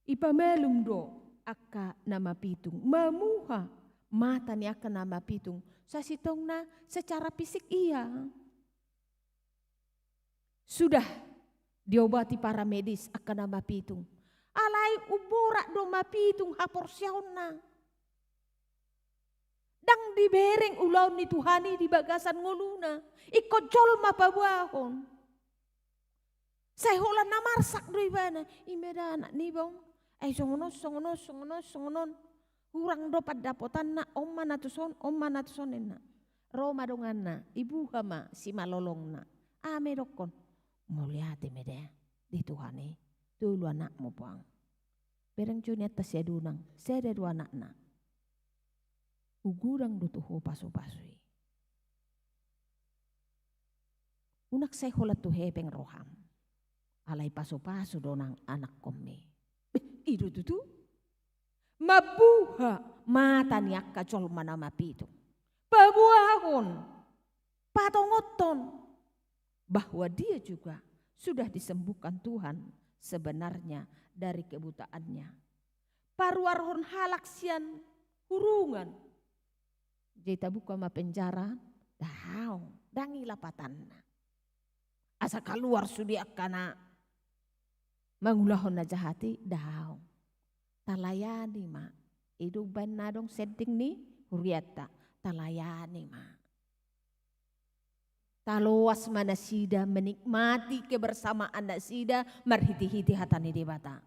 Ipamelum do akka nama pitung. Mamuha mata ni akka nama pitung. Sa sitong na secara fisik iya. Sudah diobati para medis akan nama pitung. Alai uborak do mapitung haporsyaon na. Dang dibereng ulaw ni Tuhani di bagasan nguluna. Iko jol mapabahon. Saya holan na marsak do ibana. Imedana ni bong. Ay songonos. Urang do padapotan na omma natusonen na. Roma dongan na. Ibu hama si malolong na. Ame dokon. Mulyate mede di Tuhani. Tulu anak mo pang. Berang cunyat tasya dunang. Sede dua anak na. Ugurang dutuho pasu-pasui. Unak say holat tu hepeng roham. Alay pasu-pasu donang anak kome. Idu tutu. Mabuha mata niyak kacol manama pito. Pabuahon. Patongoton. Bahwa dia juga sudah disembuhkan Tuhan sebenarnya dari kebutaannya. Paruarhon halaksian hurungan. Jeta buka ma penjara, dahau, dangi lapatan. Asa keluar sudi akana mangulahon na jahati, dahau. Talayani ma, idu ban nadong setting ni huriata, talayani ma. Taloas mana sida menikmati kebersamaan na sida marhiti-hiti hatani debata.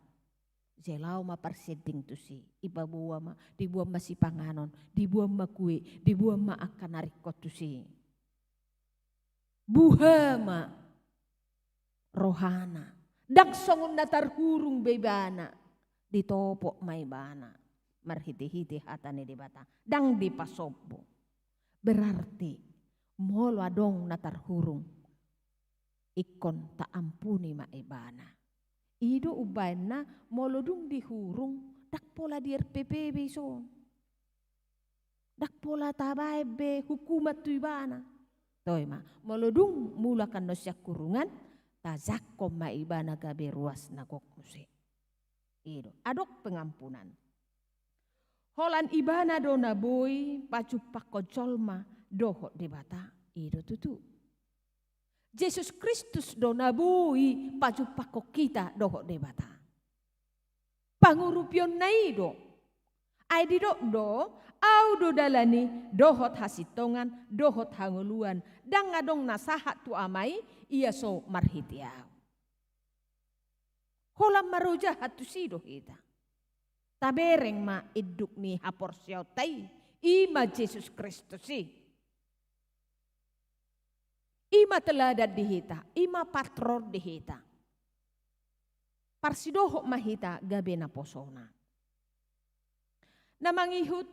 Jelau ma persetting tu si iba buah ma dibuah ma si panganon dibuah ma kue dibuah ma akan narikot tu si buah ma rohana dak songon natar hurung bebana ditopok mai bana marhiti-hiti hatane di bata dang di pasobo berarti molo adong natar hurung ikon tak ampuni ma ibana. Ido ubaina molodung di hurung dak pola di RPP beso. Dak pola tabay be hukumat tu ibana. Toy ma molodung mulakan no siya kurungan Tazakom maibana gabe ruas nagok muse. Ido, adok pengampunan. Holan ibana dona boy pacu pakojolma dohot debata. Ido tutu. Yesus Kristus dona boy pacu pakok kita dohot debata. Pangurupion na ido. Ay didok do, au do dalani dohot hasitongan, dohot hanguluan, dang ngadong nasahat tu amai, iya so marhitiaw. Holam maroja hatu sido kita. Tabereng ma iduk ni haporsyaw tay, ima Yesus Kristus si. Ima teladat dihita, ima patror dihita. Parsidohok mahita gabe na posona. Na mangihut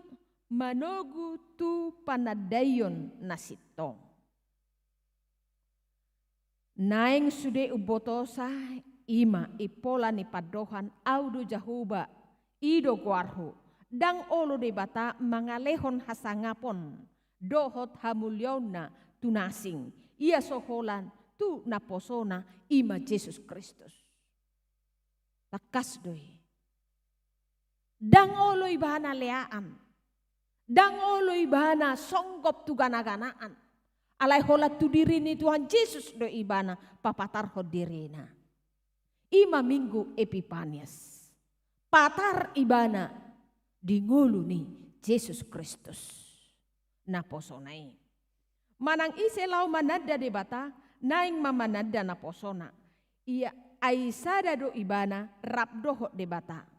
manogu tu panadayon nasitong. Naeng sude ubotosa ima ipola ni padohan audu jahuba ido guarhu. Dang olo debata mangalehon hasangapon dohot hamulyona tunasing. Ia soholan tu naposona ima Yesus Kristus. Takas doi. Dang olo ibana leaan. Dang olo ibana songgop tu gana-ganaan. Alai holat tu diri ni Tuhan Yesus do ibana papatar ho dirina. Ima minggu Epipanias. Patar ibana di ngulu ni Yesus Kristus. Naposonai. Manang ise lau manada debata naing mamanada naposona. Ia aisada do ibana rabdoho debata.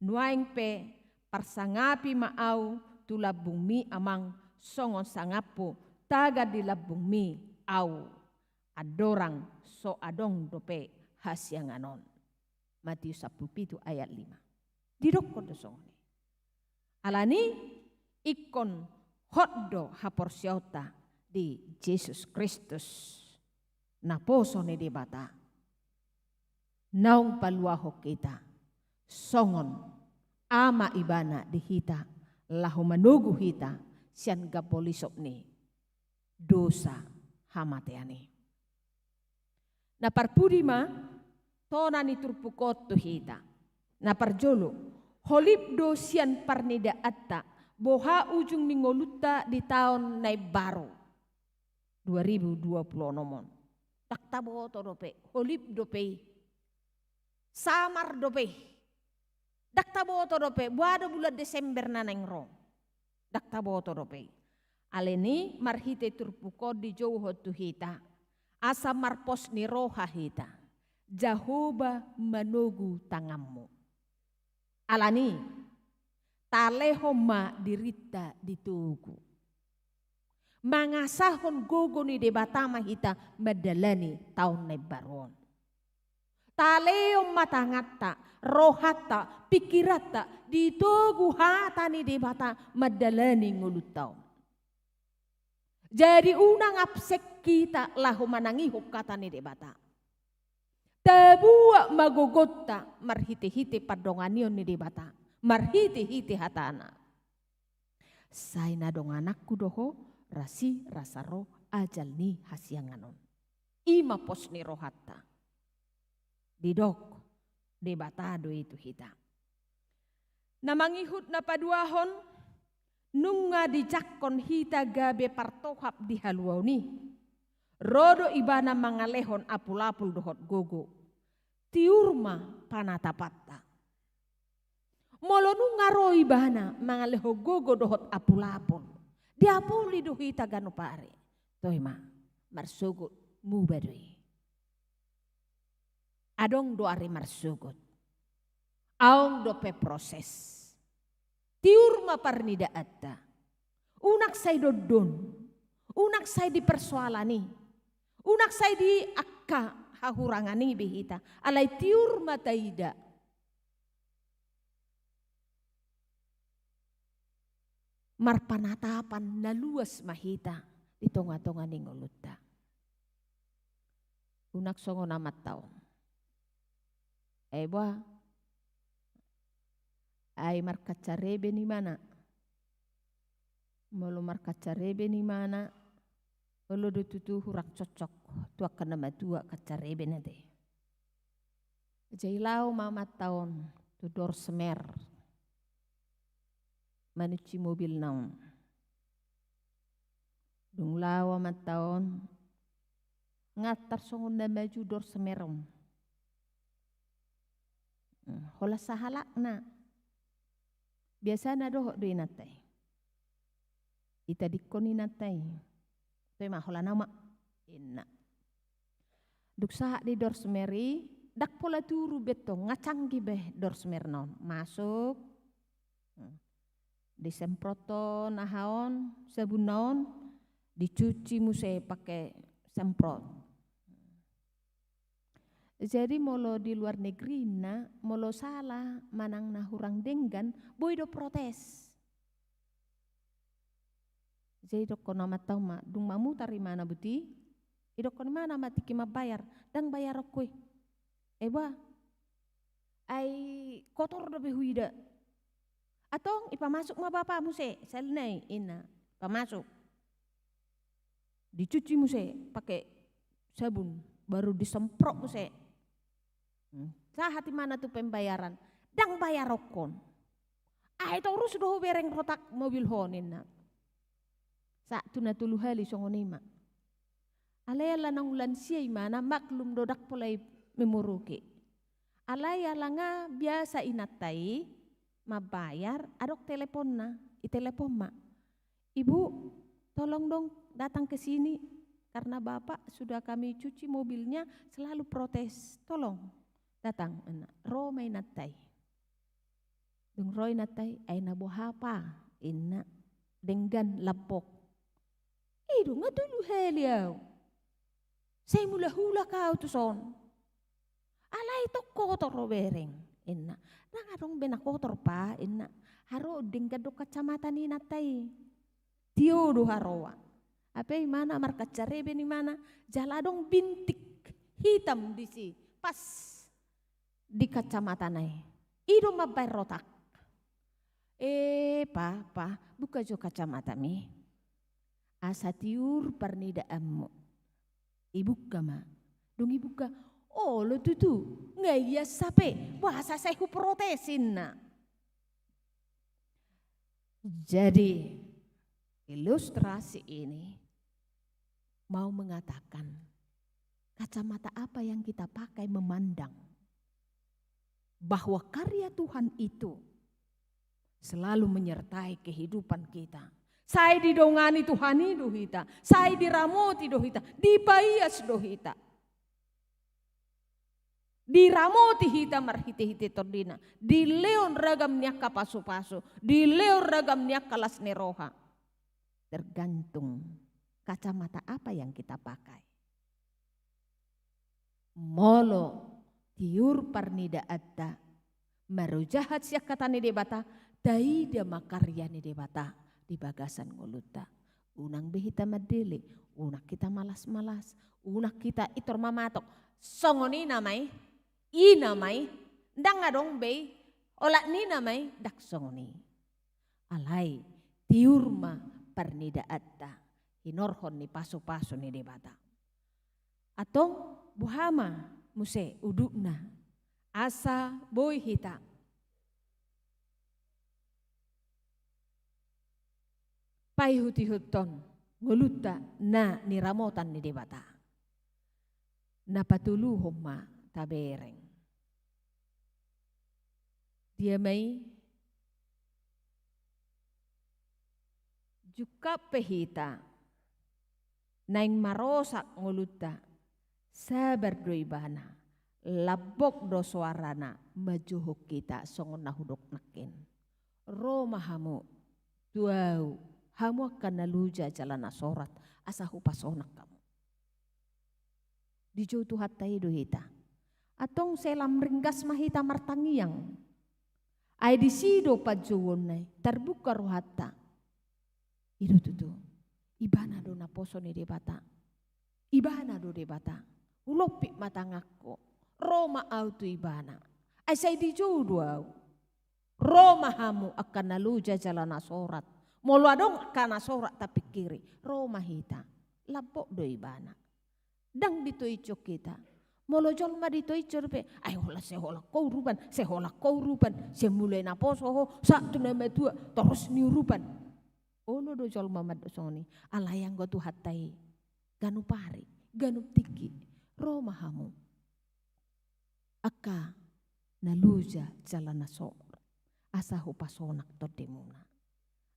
Nuaing pe parsangapi maau tu labung mi amang songon sangapu taga di labung mi au adorang so adong dope hasyanganon. Matius 17 ayat 5. Didokon do songoni. Alani ikon hoddo haporsyauta di Yesus Kristus naposo ni debata. Naung paluaho kita songon ama ibana dihita lahu manugu hita sian gapolisop ni dosa hamateani. Na parpudima tona ni turpukot tu hita. Na parjolo holip do sian parnida atta boha ujung ningoluta di tahun nai baru 2020 nomon. Tak tabo to dope holip dope samar dope. Dak taboto dope, buada bulan Desember naneng ro. Dak taboto dope. Aleni marhite turpuko di jauh tu hita. Asa marpos ni roha hita. Jahoba manugu tangammu. Alani taleho ma dirita ditugu. Mangasahon gogo ni debatama hita madalani tahun nebaron. Taleo matangata, rohata, pikirata, ditugu hata ni debata madalani ngulutaw. Jadi unang apsek kita lahu manangihok kata ni debata. Tabua magogota marhite-hite padonganion ni debata. Marhite-hite hatana. Say na dong anakku doho rasi rasaro ajal ni hasyanganon. Ima pos ni rohata. Didok debatado itu kita. Na mangihut na paduahon nunga dijakon hita gabe partohap di haluaw ni. Rodo ibana mangalehon apul-apul dohot gogo. Tiurma panatapatta. Molo nunga ro ibana mangaleho gogo dohot apul-apul. Diapuli do hita ganupare. Toima marsugut mubadui. Adong do ari marsugut. Aong do pe proses. Tiurma parnida atta. Unak say dodon. Unak say di persoalani. Unak say di akka hahurangani bihita. Alay tiurma taida. Marpanatapan na luas mahita. Di tonga-tonga ni nguluta. Unak songo namat taong. Eba, ay markacarebe ni mana? Molo markacarebe ni mana? Olo do tutu hurak cocok tua kena matua kacarebe nade. Jailau mama taon tudor semer. Manuci mobil naon. Dung lawa mataon ngatar songon na maju dor semerom. Hola sahalak na. Biasa na doh do inatay. Ita dikon inatay. Tema hola nama inna. Duksa di dor semeri dak pola turu beto ngacanggi beh dor semer naon. Masuk. Disemproto nahaon sabun naon dicuci muse pakai semprot. Jadi molo di luar negeri na molo salah manang na hurang denggan boy do protes. Jadi dok kono matau ma dung mamu tari mana buti? Idok kono mana mati kima bayar dang bayar okoi. Eba ai kotor do behuida. Atong ipa masuk ma bapa muse selnai ina ipa masuk. Dicuci muse pakai sabun baru disemprot muse. Hati mana tuh pembayaran dang bayar rokon. Itu urus doh bereng rotak mobil honin na. Saat tu na tulu hali songonima. Alaya nang ulan siya mana maklum dodak polai memuruki. Alaya nga biasa inatai mabayar adok telepon na itelepon ma. Ibu tolong dong datang ke sini karena bapak sudah kami cuci mobilnya selalu protes. Tolong datang Roma inatai. Dung roy natai ay nabuhapa ina denggan lapok. Ido nga dulu heliaw. Say mula hula kau tu son. Alay to kotor bereng ina. Nang adong benakotor pa ina. Haro denggan do kacamatan ni natai. Tio do haroa. Apa mana marka carebe ni mana jaladong bintik hitam di si pas di kacamata nai. Ido mabay rotak. Pa, buka jo kacamata mi. Asa tiur parnida ammo. Ibuka ma. Dong ibuka. Oh lo tutu. Ngaya sape. Bahasa saya ku protesin na. Jadi ilustrasi ini mau mengatakan kacamata apa yang kita pakai memandang bahwa karya Tuhan itu selalu menyertai kehidupan kita. Saya didongani Tuhan itu hita, saya diramoti do hita, dipaias do hita. Diramoti hita marhiti-hiti tordina, di leon ragam niak kapasu-pasu, di leon ragam niak kalas neroha. Tergantung kacamata apa yang kita pakai. Molo tiur parnida atta marujahat siak katani debata daida makarya ni debata di bagasan ngoluta unang behita madele unak kita malas-malas unak kita itor mamatok songoni namai inamai ndang adong be olat ni namai dak songoni alai tiurma parnida atta hinorhon ni paso-paso ni debata atong buhama muse udukna asa boy hita pai huti-huton nguluta na niramotan ni debata na patulu homa tabereng dia may juga pehita naing marosak nguluta sabar do ibana labok do suarana majuhuk kita songon nahudok nakin Roma hamu tuau hamu akan naluja jalan asorat asa hupasonak kamu dijauh tuhat tayo hita atong selam ringgas mahita martangiang ay disido pajuwon nay terbuka rohata itu tutu ibana do naposo ni debata ibana do debata ulopi matangako Roma auto ibana ay say dijauh duaw Roma hamu akan naluja jalan asorat molo adong kana sorak tapi kiri Roma hita lapok do ibana. Dang dito icok kita. Molo jolma dito icok pe. Ay hola sehola kau rupan. Semulai na poso ho. Satu nama dua. Terus ni rupan. Olo do jolma madosoni. Alayang go tu hatai. Ganu pari. Ganu tiki. Roma hamu. Aka naluja jalan nasor. Asahu pasonak todemuna.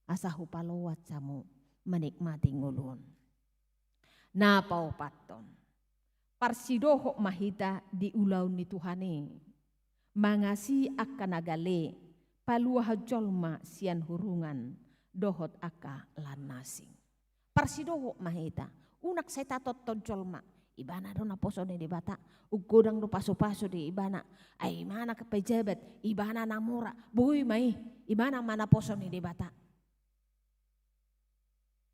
Asahu palowat jamu menikmati ngulun. Napau paton. Parsidohok mahita di ulau ni Tuhane. Mangasi akan agale. Paluah jolma sian hurungan. Dohot aka lanasing. Parsidohok mahita. Unak saya tatot jolma. Ibana do na poso ni debata. Ugodang do paso-paso di ibana. Ay mana ke pejabat. Ibana namura. Boy mai. Ibana mana poso ni debata.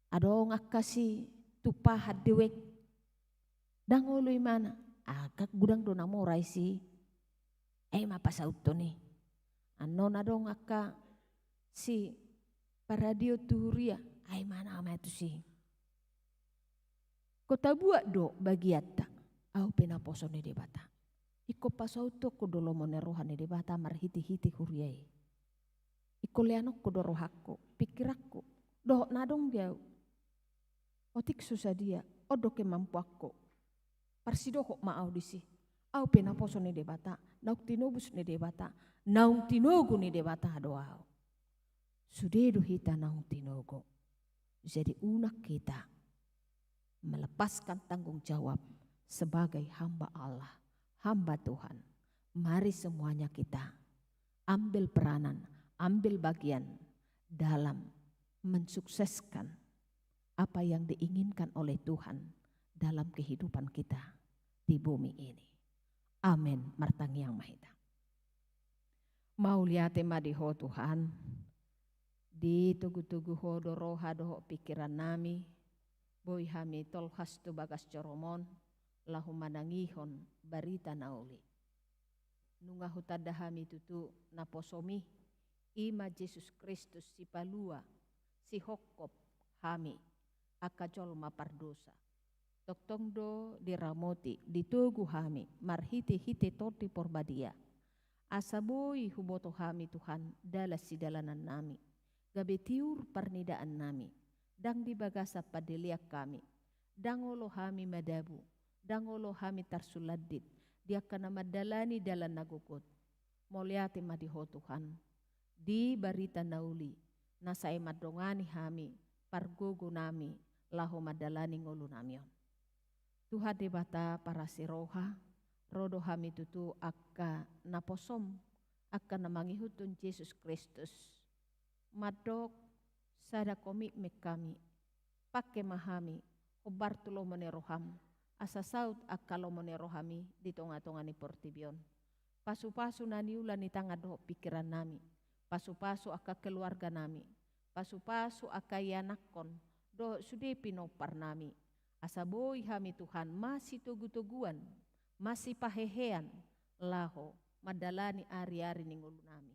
Adong akasi tupahat dewek. Dangolo imana. Agak gudang do namura isi. Mapasaut to ni. Anon adong akka si paradio tuhuria. Ay mana ama itu si. Kota buat do bagiatta. Au penaposo ni debata. Iko pasauto ko dolo monerohan ni debata marhiti-hiti huriai. Iko leanok ko do rohakko. Pikirakko. Doh nadong jauh. Otik susah dia. Odo kemampu aku. Parsidohok ma audisi. Au penaposo ni debata. Nauk tinobus ni debata. Naung tinogu ni debata doau. Sudedu hita naung tinogo. Jadi unak kita melepaskan tanggung jawab sebagai hamba Allah, hamba Tuhan. Mari semuanya kita ambil peranan, ambil bagian dalam mensukseskan apa yang diinginkan oleh Tuhan dalam kehidupan kita di bumi ini. Amin. Martangi yang mahita. Mau lihat madiho Tuhan, di tugu-tugu hodo roha doho pikiran nami, boy hami tolhas tu bagas coromon, lahu manangihon barita nauli. Nunga hutada hami tutu naposomi, ima Yesus Kristus si palua, si hokop hami, akajol mapardosa. Toktong do diramoti, ditugu hami, marhiti-hiti torti porbadia. Asaboy huboto hami Tuhan dalas si dalanan nami, gabetiur parnidaan nami. Dang di bagasa padeliak kami, dangolo hami madabu, dangolo hami tarsuladit, dia kana madalani dalan nagukot. Moliati madiho Tuhan, di barita nauli, nasay madongani hami, pargogo nami, laho madalani ngulu namion. Tuhan debata para siroha, rodo hami tutu akka naposom, akka namangihutun Yesus Kristus. Madok sada komik kami, pakai mahami, obartulo meneroham, asa saut akalo menerohami di tonga-tonga ni portibion. Pasu-pasu nani ulan ni tanga doh pikiran nami, pasu-pasu akka keluarga nami, pasu-pasu akka yanakon, doh sudah pinopar nami. Asa boy hami Tuhan masih tugu-tuguan, masih pahehean, laho madalani ari-ari ningulu nami.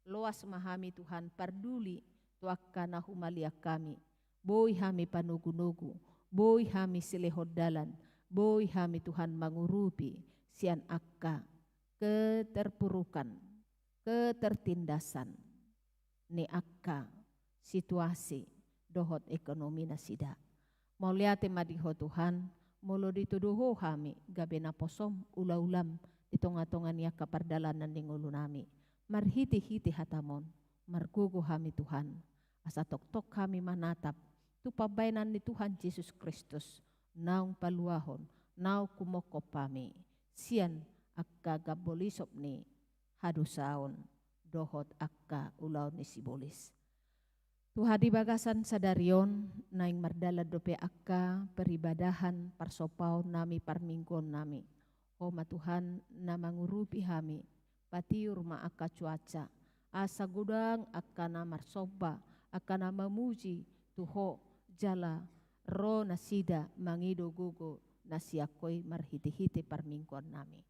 Loas mahami Tuhan parduli, tuakka na humaliak kami, boy hami panugu-nugu, boy hami silehod dalan, boy hami Tuhan mangurupi, sian akka keterpurukan, ketertindasan, ni akka situasi dohot ekonomi nasida. Mau lihat madiho Tuhan, molo dituduho hami, gabe na posom, ula-ulam, di tonga-tonga niya kapardalanan ning ulu nami, marhiti-hiti hatamon, margugo hami Tuhan, asa tok-tok kami manatap, tu pabainan ni Tuhan Yesus Kristus, naung paluahon, naung kumokop kami, sian akka gabolisop ni hadusaon, dohot akka ulaw ni sibolis. Tuhan di bagasan sadarion, naing mardala dope akka peribadahan parsopao nami parminggon nami. Homa Tuhan na mangurupi hami, patiur ma akka cuaca, asa gudang akka na marsoba, akka na mamuji tuho jala ro nasida mangido gugo nasiakoy marhiti-hiti parminggon nami.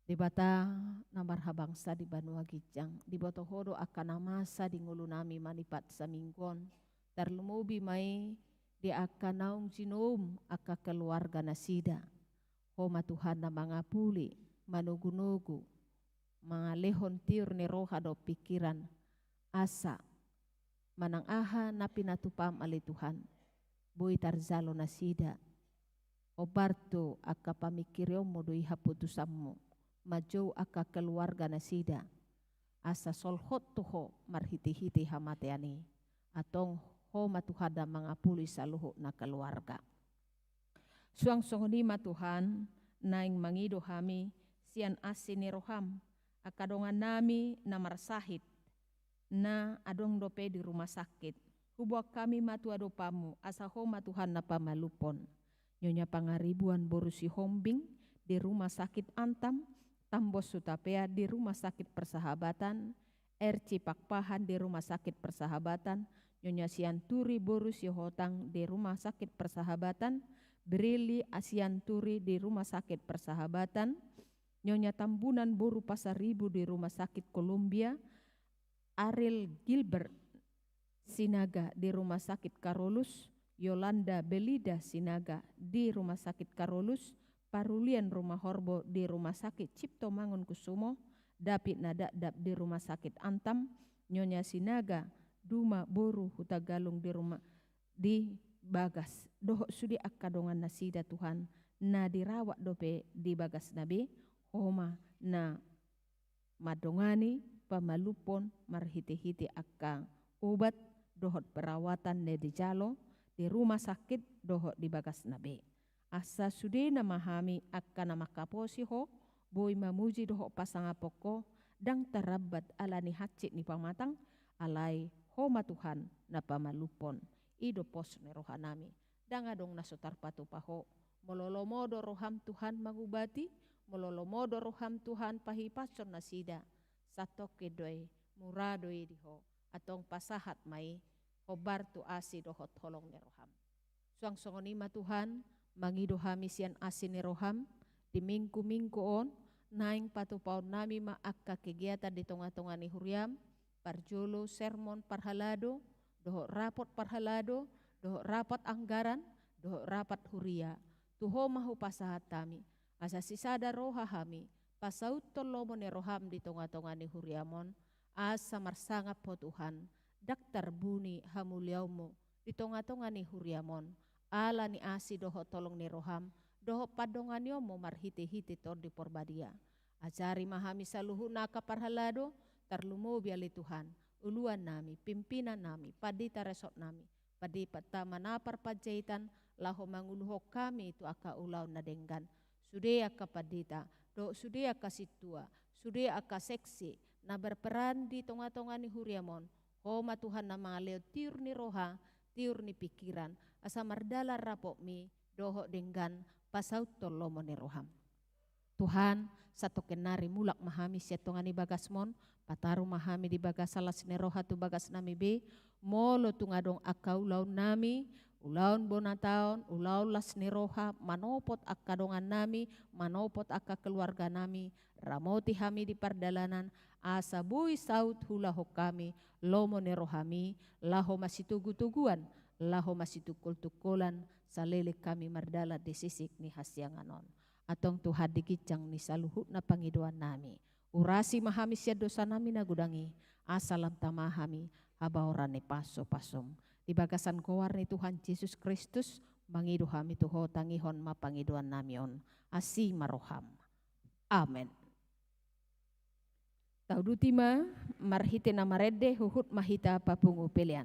Di bata na marhabangsa di Banua Gijang, di botohodo akan namasa di ngulu nami manipat sa minggon, tarlumubi may di aka naung jinom aka keluarga nasida. Homa Tuhan na mangapuli, manugu-nugu, mangalehon tiur ni roha do pikiran, asa, manang aha na pinatupam ali Tuhan, boy tarzalo nasida, obarto aka pamikiryo mo do ihaputusammo, majo aka keluarga nasida, asa solhot tuho marhiti-hiti hamateani, atong homa Tuhan na mangapuli sa luho na keluarga. Suang songonima Tuhan, naing mangido hami, sian asin ni roham, akadongan nami na marsahit, na adong dope di rumah sakit. Hubuak kami matua dopamu, asa homa Tuhan na pamalupon. Nyonya pangaribuan borusi hombing, di rumah sakit Antam, Tambos Sutapea di rumah sakit Persahabatan, RC Pakpahan di rumah sakit Persahabatan, Nyonya Sianturi Borus Yohotang di rumah sakit Persahabatan, Brili Asianturi di rumah sakit Persahabatan, Nyonya Tambunan Boru Pasaribu di rumah sakit Columbia, Ariel Gilbert Sinaga di rumah sakit Karolus, Yolanda Belida Sinaga di rumah sakit Karolus, Parulian Rumah Horbo di rumah sakit Cipto Mangun Kusumo, David Nadadab di rumah sakit Antam, Nyonya Sinaga Duma Boru Hutagalung di Bagas. Doho sudi akadongan nasida Tuhan na dirawat dope di Bagas nabi, homa na madongani pamalupon marhiti-hiti akka ubat dohot perawatan ne di jalo di rumah sakit dohot di Bagas nabi. Asa sudi na mahami akka na makaposi ho boy mamuji dohot pasangapoko dang tarabat ala ni hacit ni pamatang alai homa Tuhan na pamalupon ido pos ni rohanami dang adong nasotar patu paho mololomodo roham Tuhan magubati mololomodo roham Tuhan pahipason nasida satoke doy muradoi diho atong pasahat mai hobar tu asi dohot holong ni roham. Suang songonima Tuhan mangido hami sian asin ni roham di minggu-minggu on naing patupaon nami maakka kegiatan di tonga-tonga ni huriam parjolo sermon parhalado doho rapot parhalado doho rapat anggaran doho rapat huria tuho mahu pasahat kami asa sisada roha hami pasaut tolomo ni roham di tonga-tonga ni huriamon asa marsangap po Tuhan daktar buni hamuliaumu di tonga-tonga ni huriamon ala ni asi doho tolong ni roham doho padongan yomo marhiti-hiti tor di porbadia ajari mahami saluhu naka parhalado tarlumo biali Tuhan uluan nami pimpinan nami padita resort nami padi patama napar pajaitan laho manguluho kami itu aka ulau nadenggan sude aka padita do sude aka situa sude aka seksi na berperan di tonga-tonga ni huriamon homa Tuhan na mangaleo tiur ni roha tiur ni pikiran asa mardala rapok mi doho denggan pasaut tolomo ni roham Tuhan satu kenari mulak mahami siatongan ni bagasmon pataru mahami di bagas salas ni roha tu bagas nami be molo tungadong akau laun nami ulaun bonataon ulaun las ni roha manopot akadongan nami manopot akka keluarga nami ramoti hami di pardalanan asa bui saut hula hokami lomo ni rohami laho masih tugu-tuguan laho masih tukul-tukulan salele kami mardala di sisik ni hasyanganon atong Tuhan digicang ni saluhut na pangiduan nami urasi mahami siya dosa nami nagudangi asalam tamahami habaoran ni paso-pasom di bagasan kowar ni Tuhan Yesus Kristus mangidu hami tuho tangihon mapangiduan nami on asi maroham amen. Taudutima marhite na marede huhut mahita papungu pelian.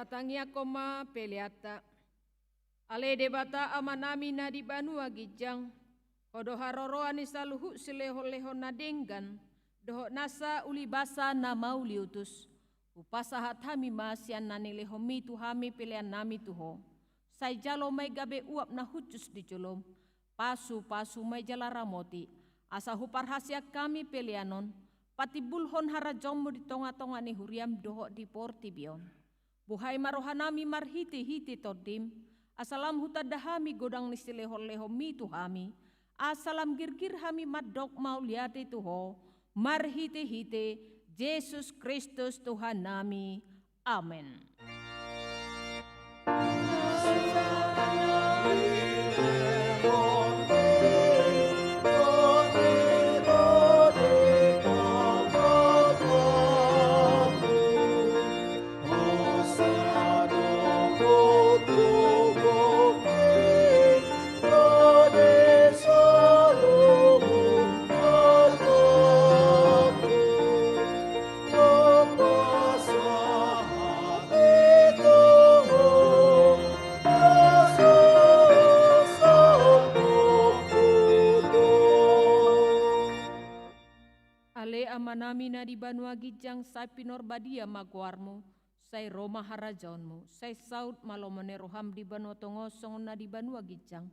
Satangia koma peliata. Ale debata amanami na di banua gijang. Kodo haroroan isaluhu sileho-leho nadenggan. Doho nasa ulibasa na mauliutus. Upasahat hami masian nani leho mitu hami pilihan nami tuho. Sai jalo may gabe uap na hucus di colom. Pasu-pasu may jala ramoti. Asa huparhasya kami pilihanon. Pati bulhon harajomu di tonga-tonga ni huriam doho di portibion. Buhay marohanami marhiti-hiti todim. Asalam hutadahami godang nisileho-leho mitu hami. Asalam girgir hami madok mauliati tuho. Marhiti-hiti Yesus Kristus Tuhan nami. Amin. Manami na di banua gijang sai pinor badia maguarmu, sai Roma harajonmu, sai saud malomone roham di banua tongosong na di banua gijang.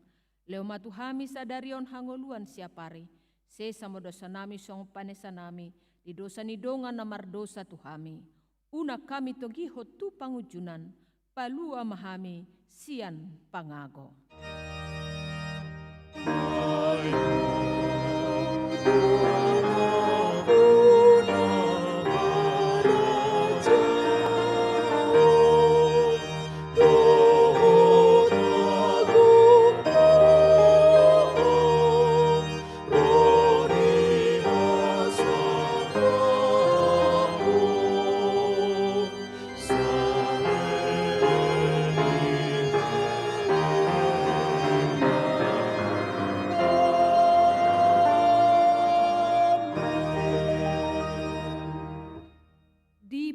Leo matu hami sadarion hangoluan siapare, se samo dosa nami song panesa nami, di dosa ni donga namar dosa tuhami. Una kami togiho tu pangujunan, palua mahami sian pangago.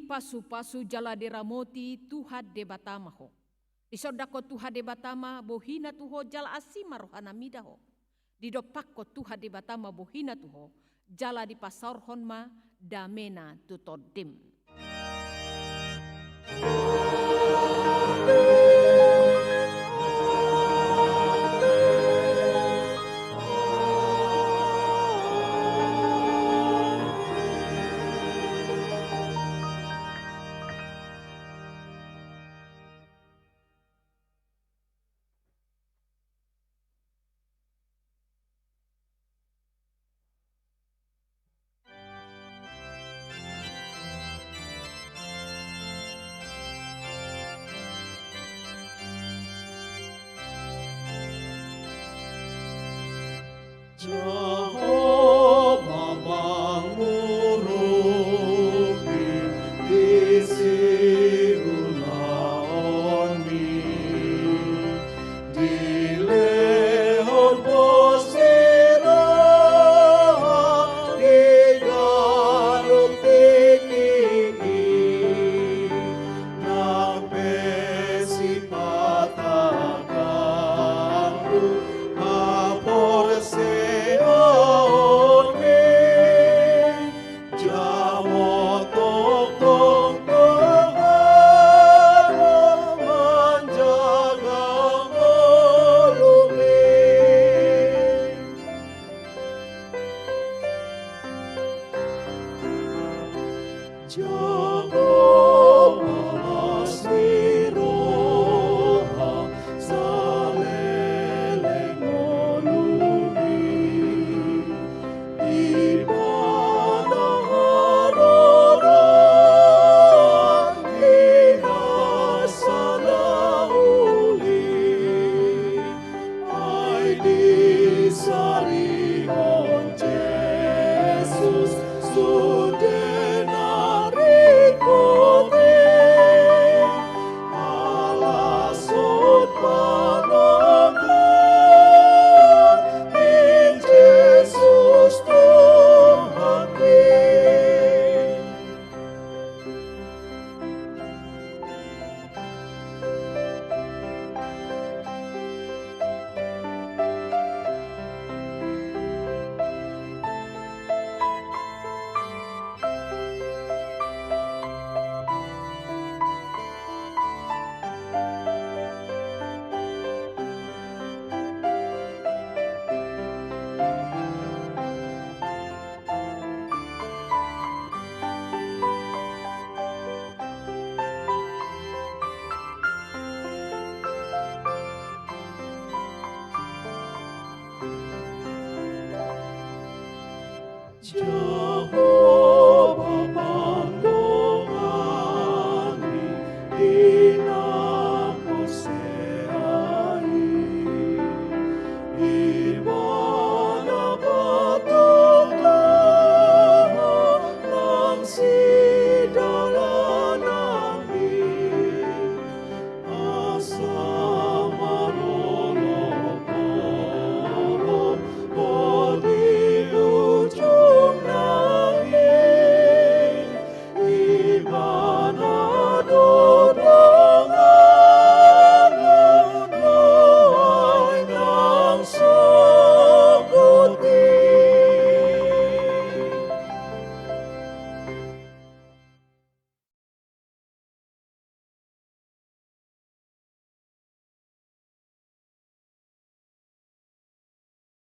Pasu-pasu jala deramoti Tuhan debatama ho. Isodako Tuhan debatama bohina tuho jala asima rohana midaho. Didopakko Tuhan debatama bohina tuho jala di pasar honma damena tutodim. Jehovah mangurumi di sirulaoni di lehon bosira di garuk tinggi nang besi patahkan apor Sari on Jesus, sudenari John.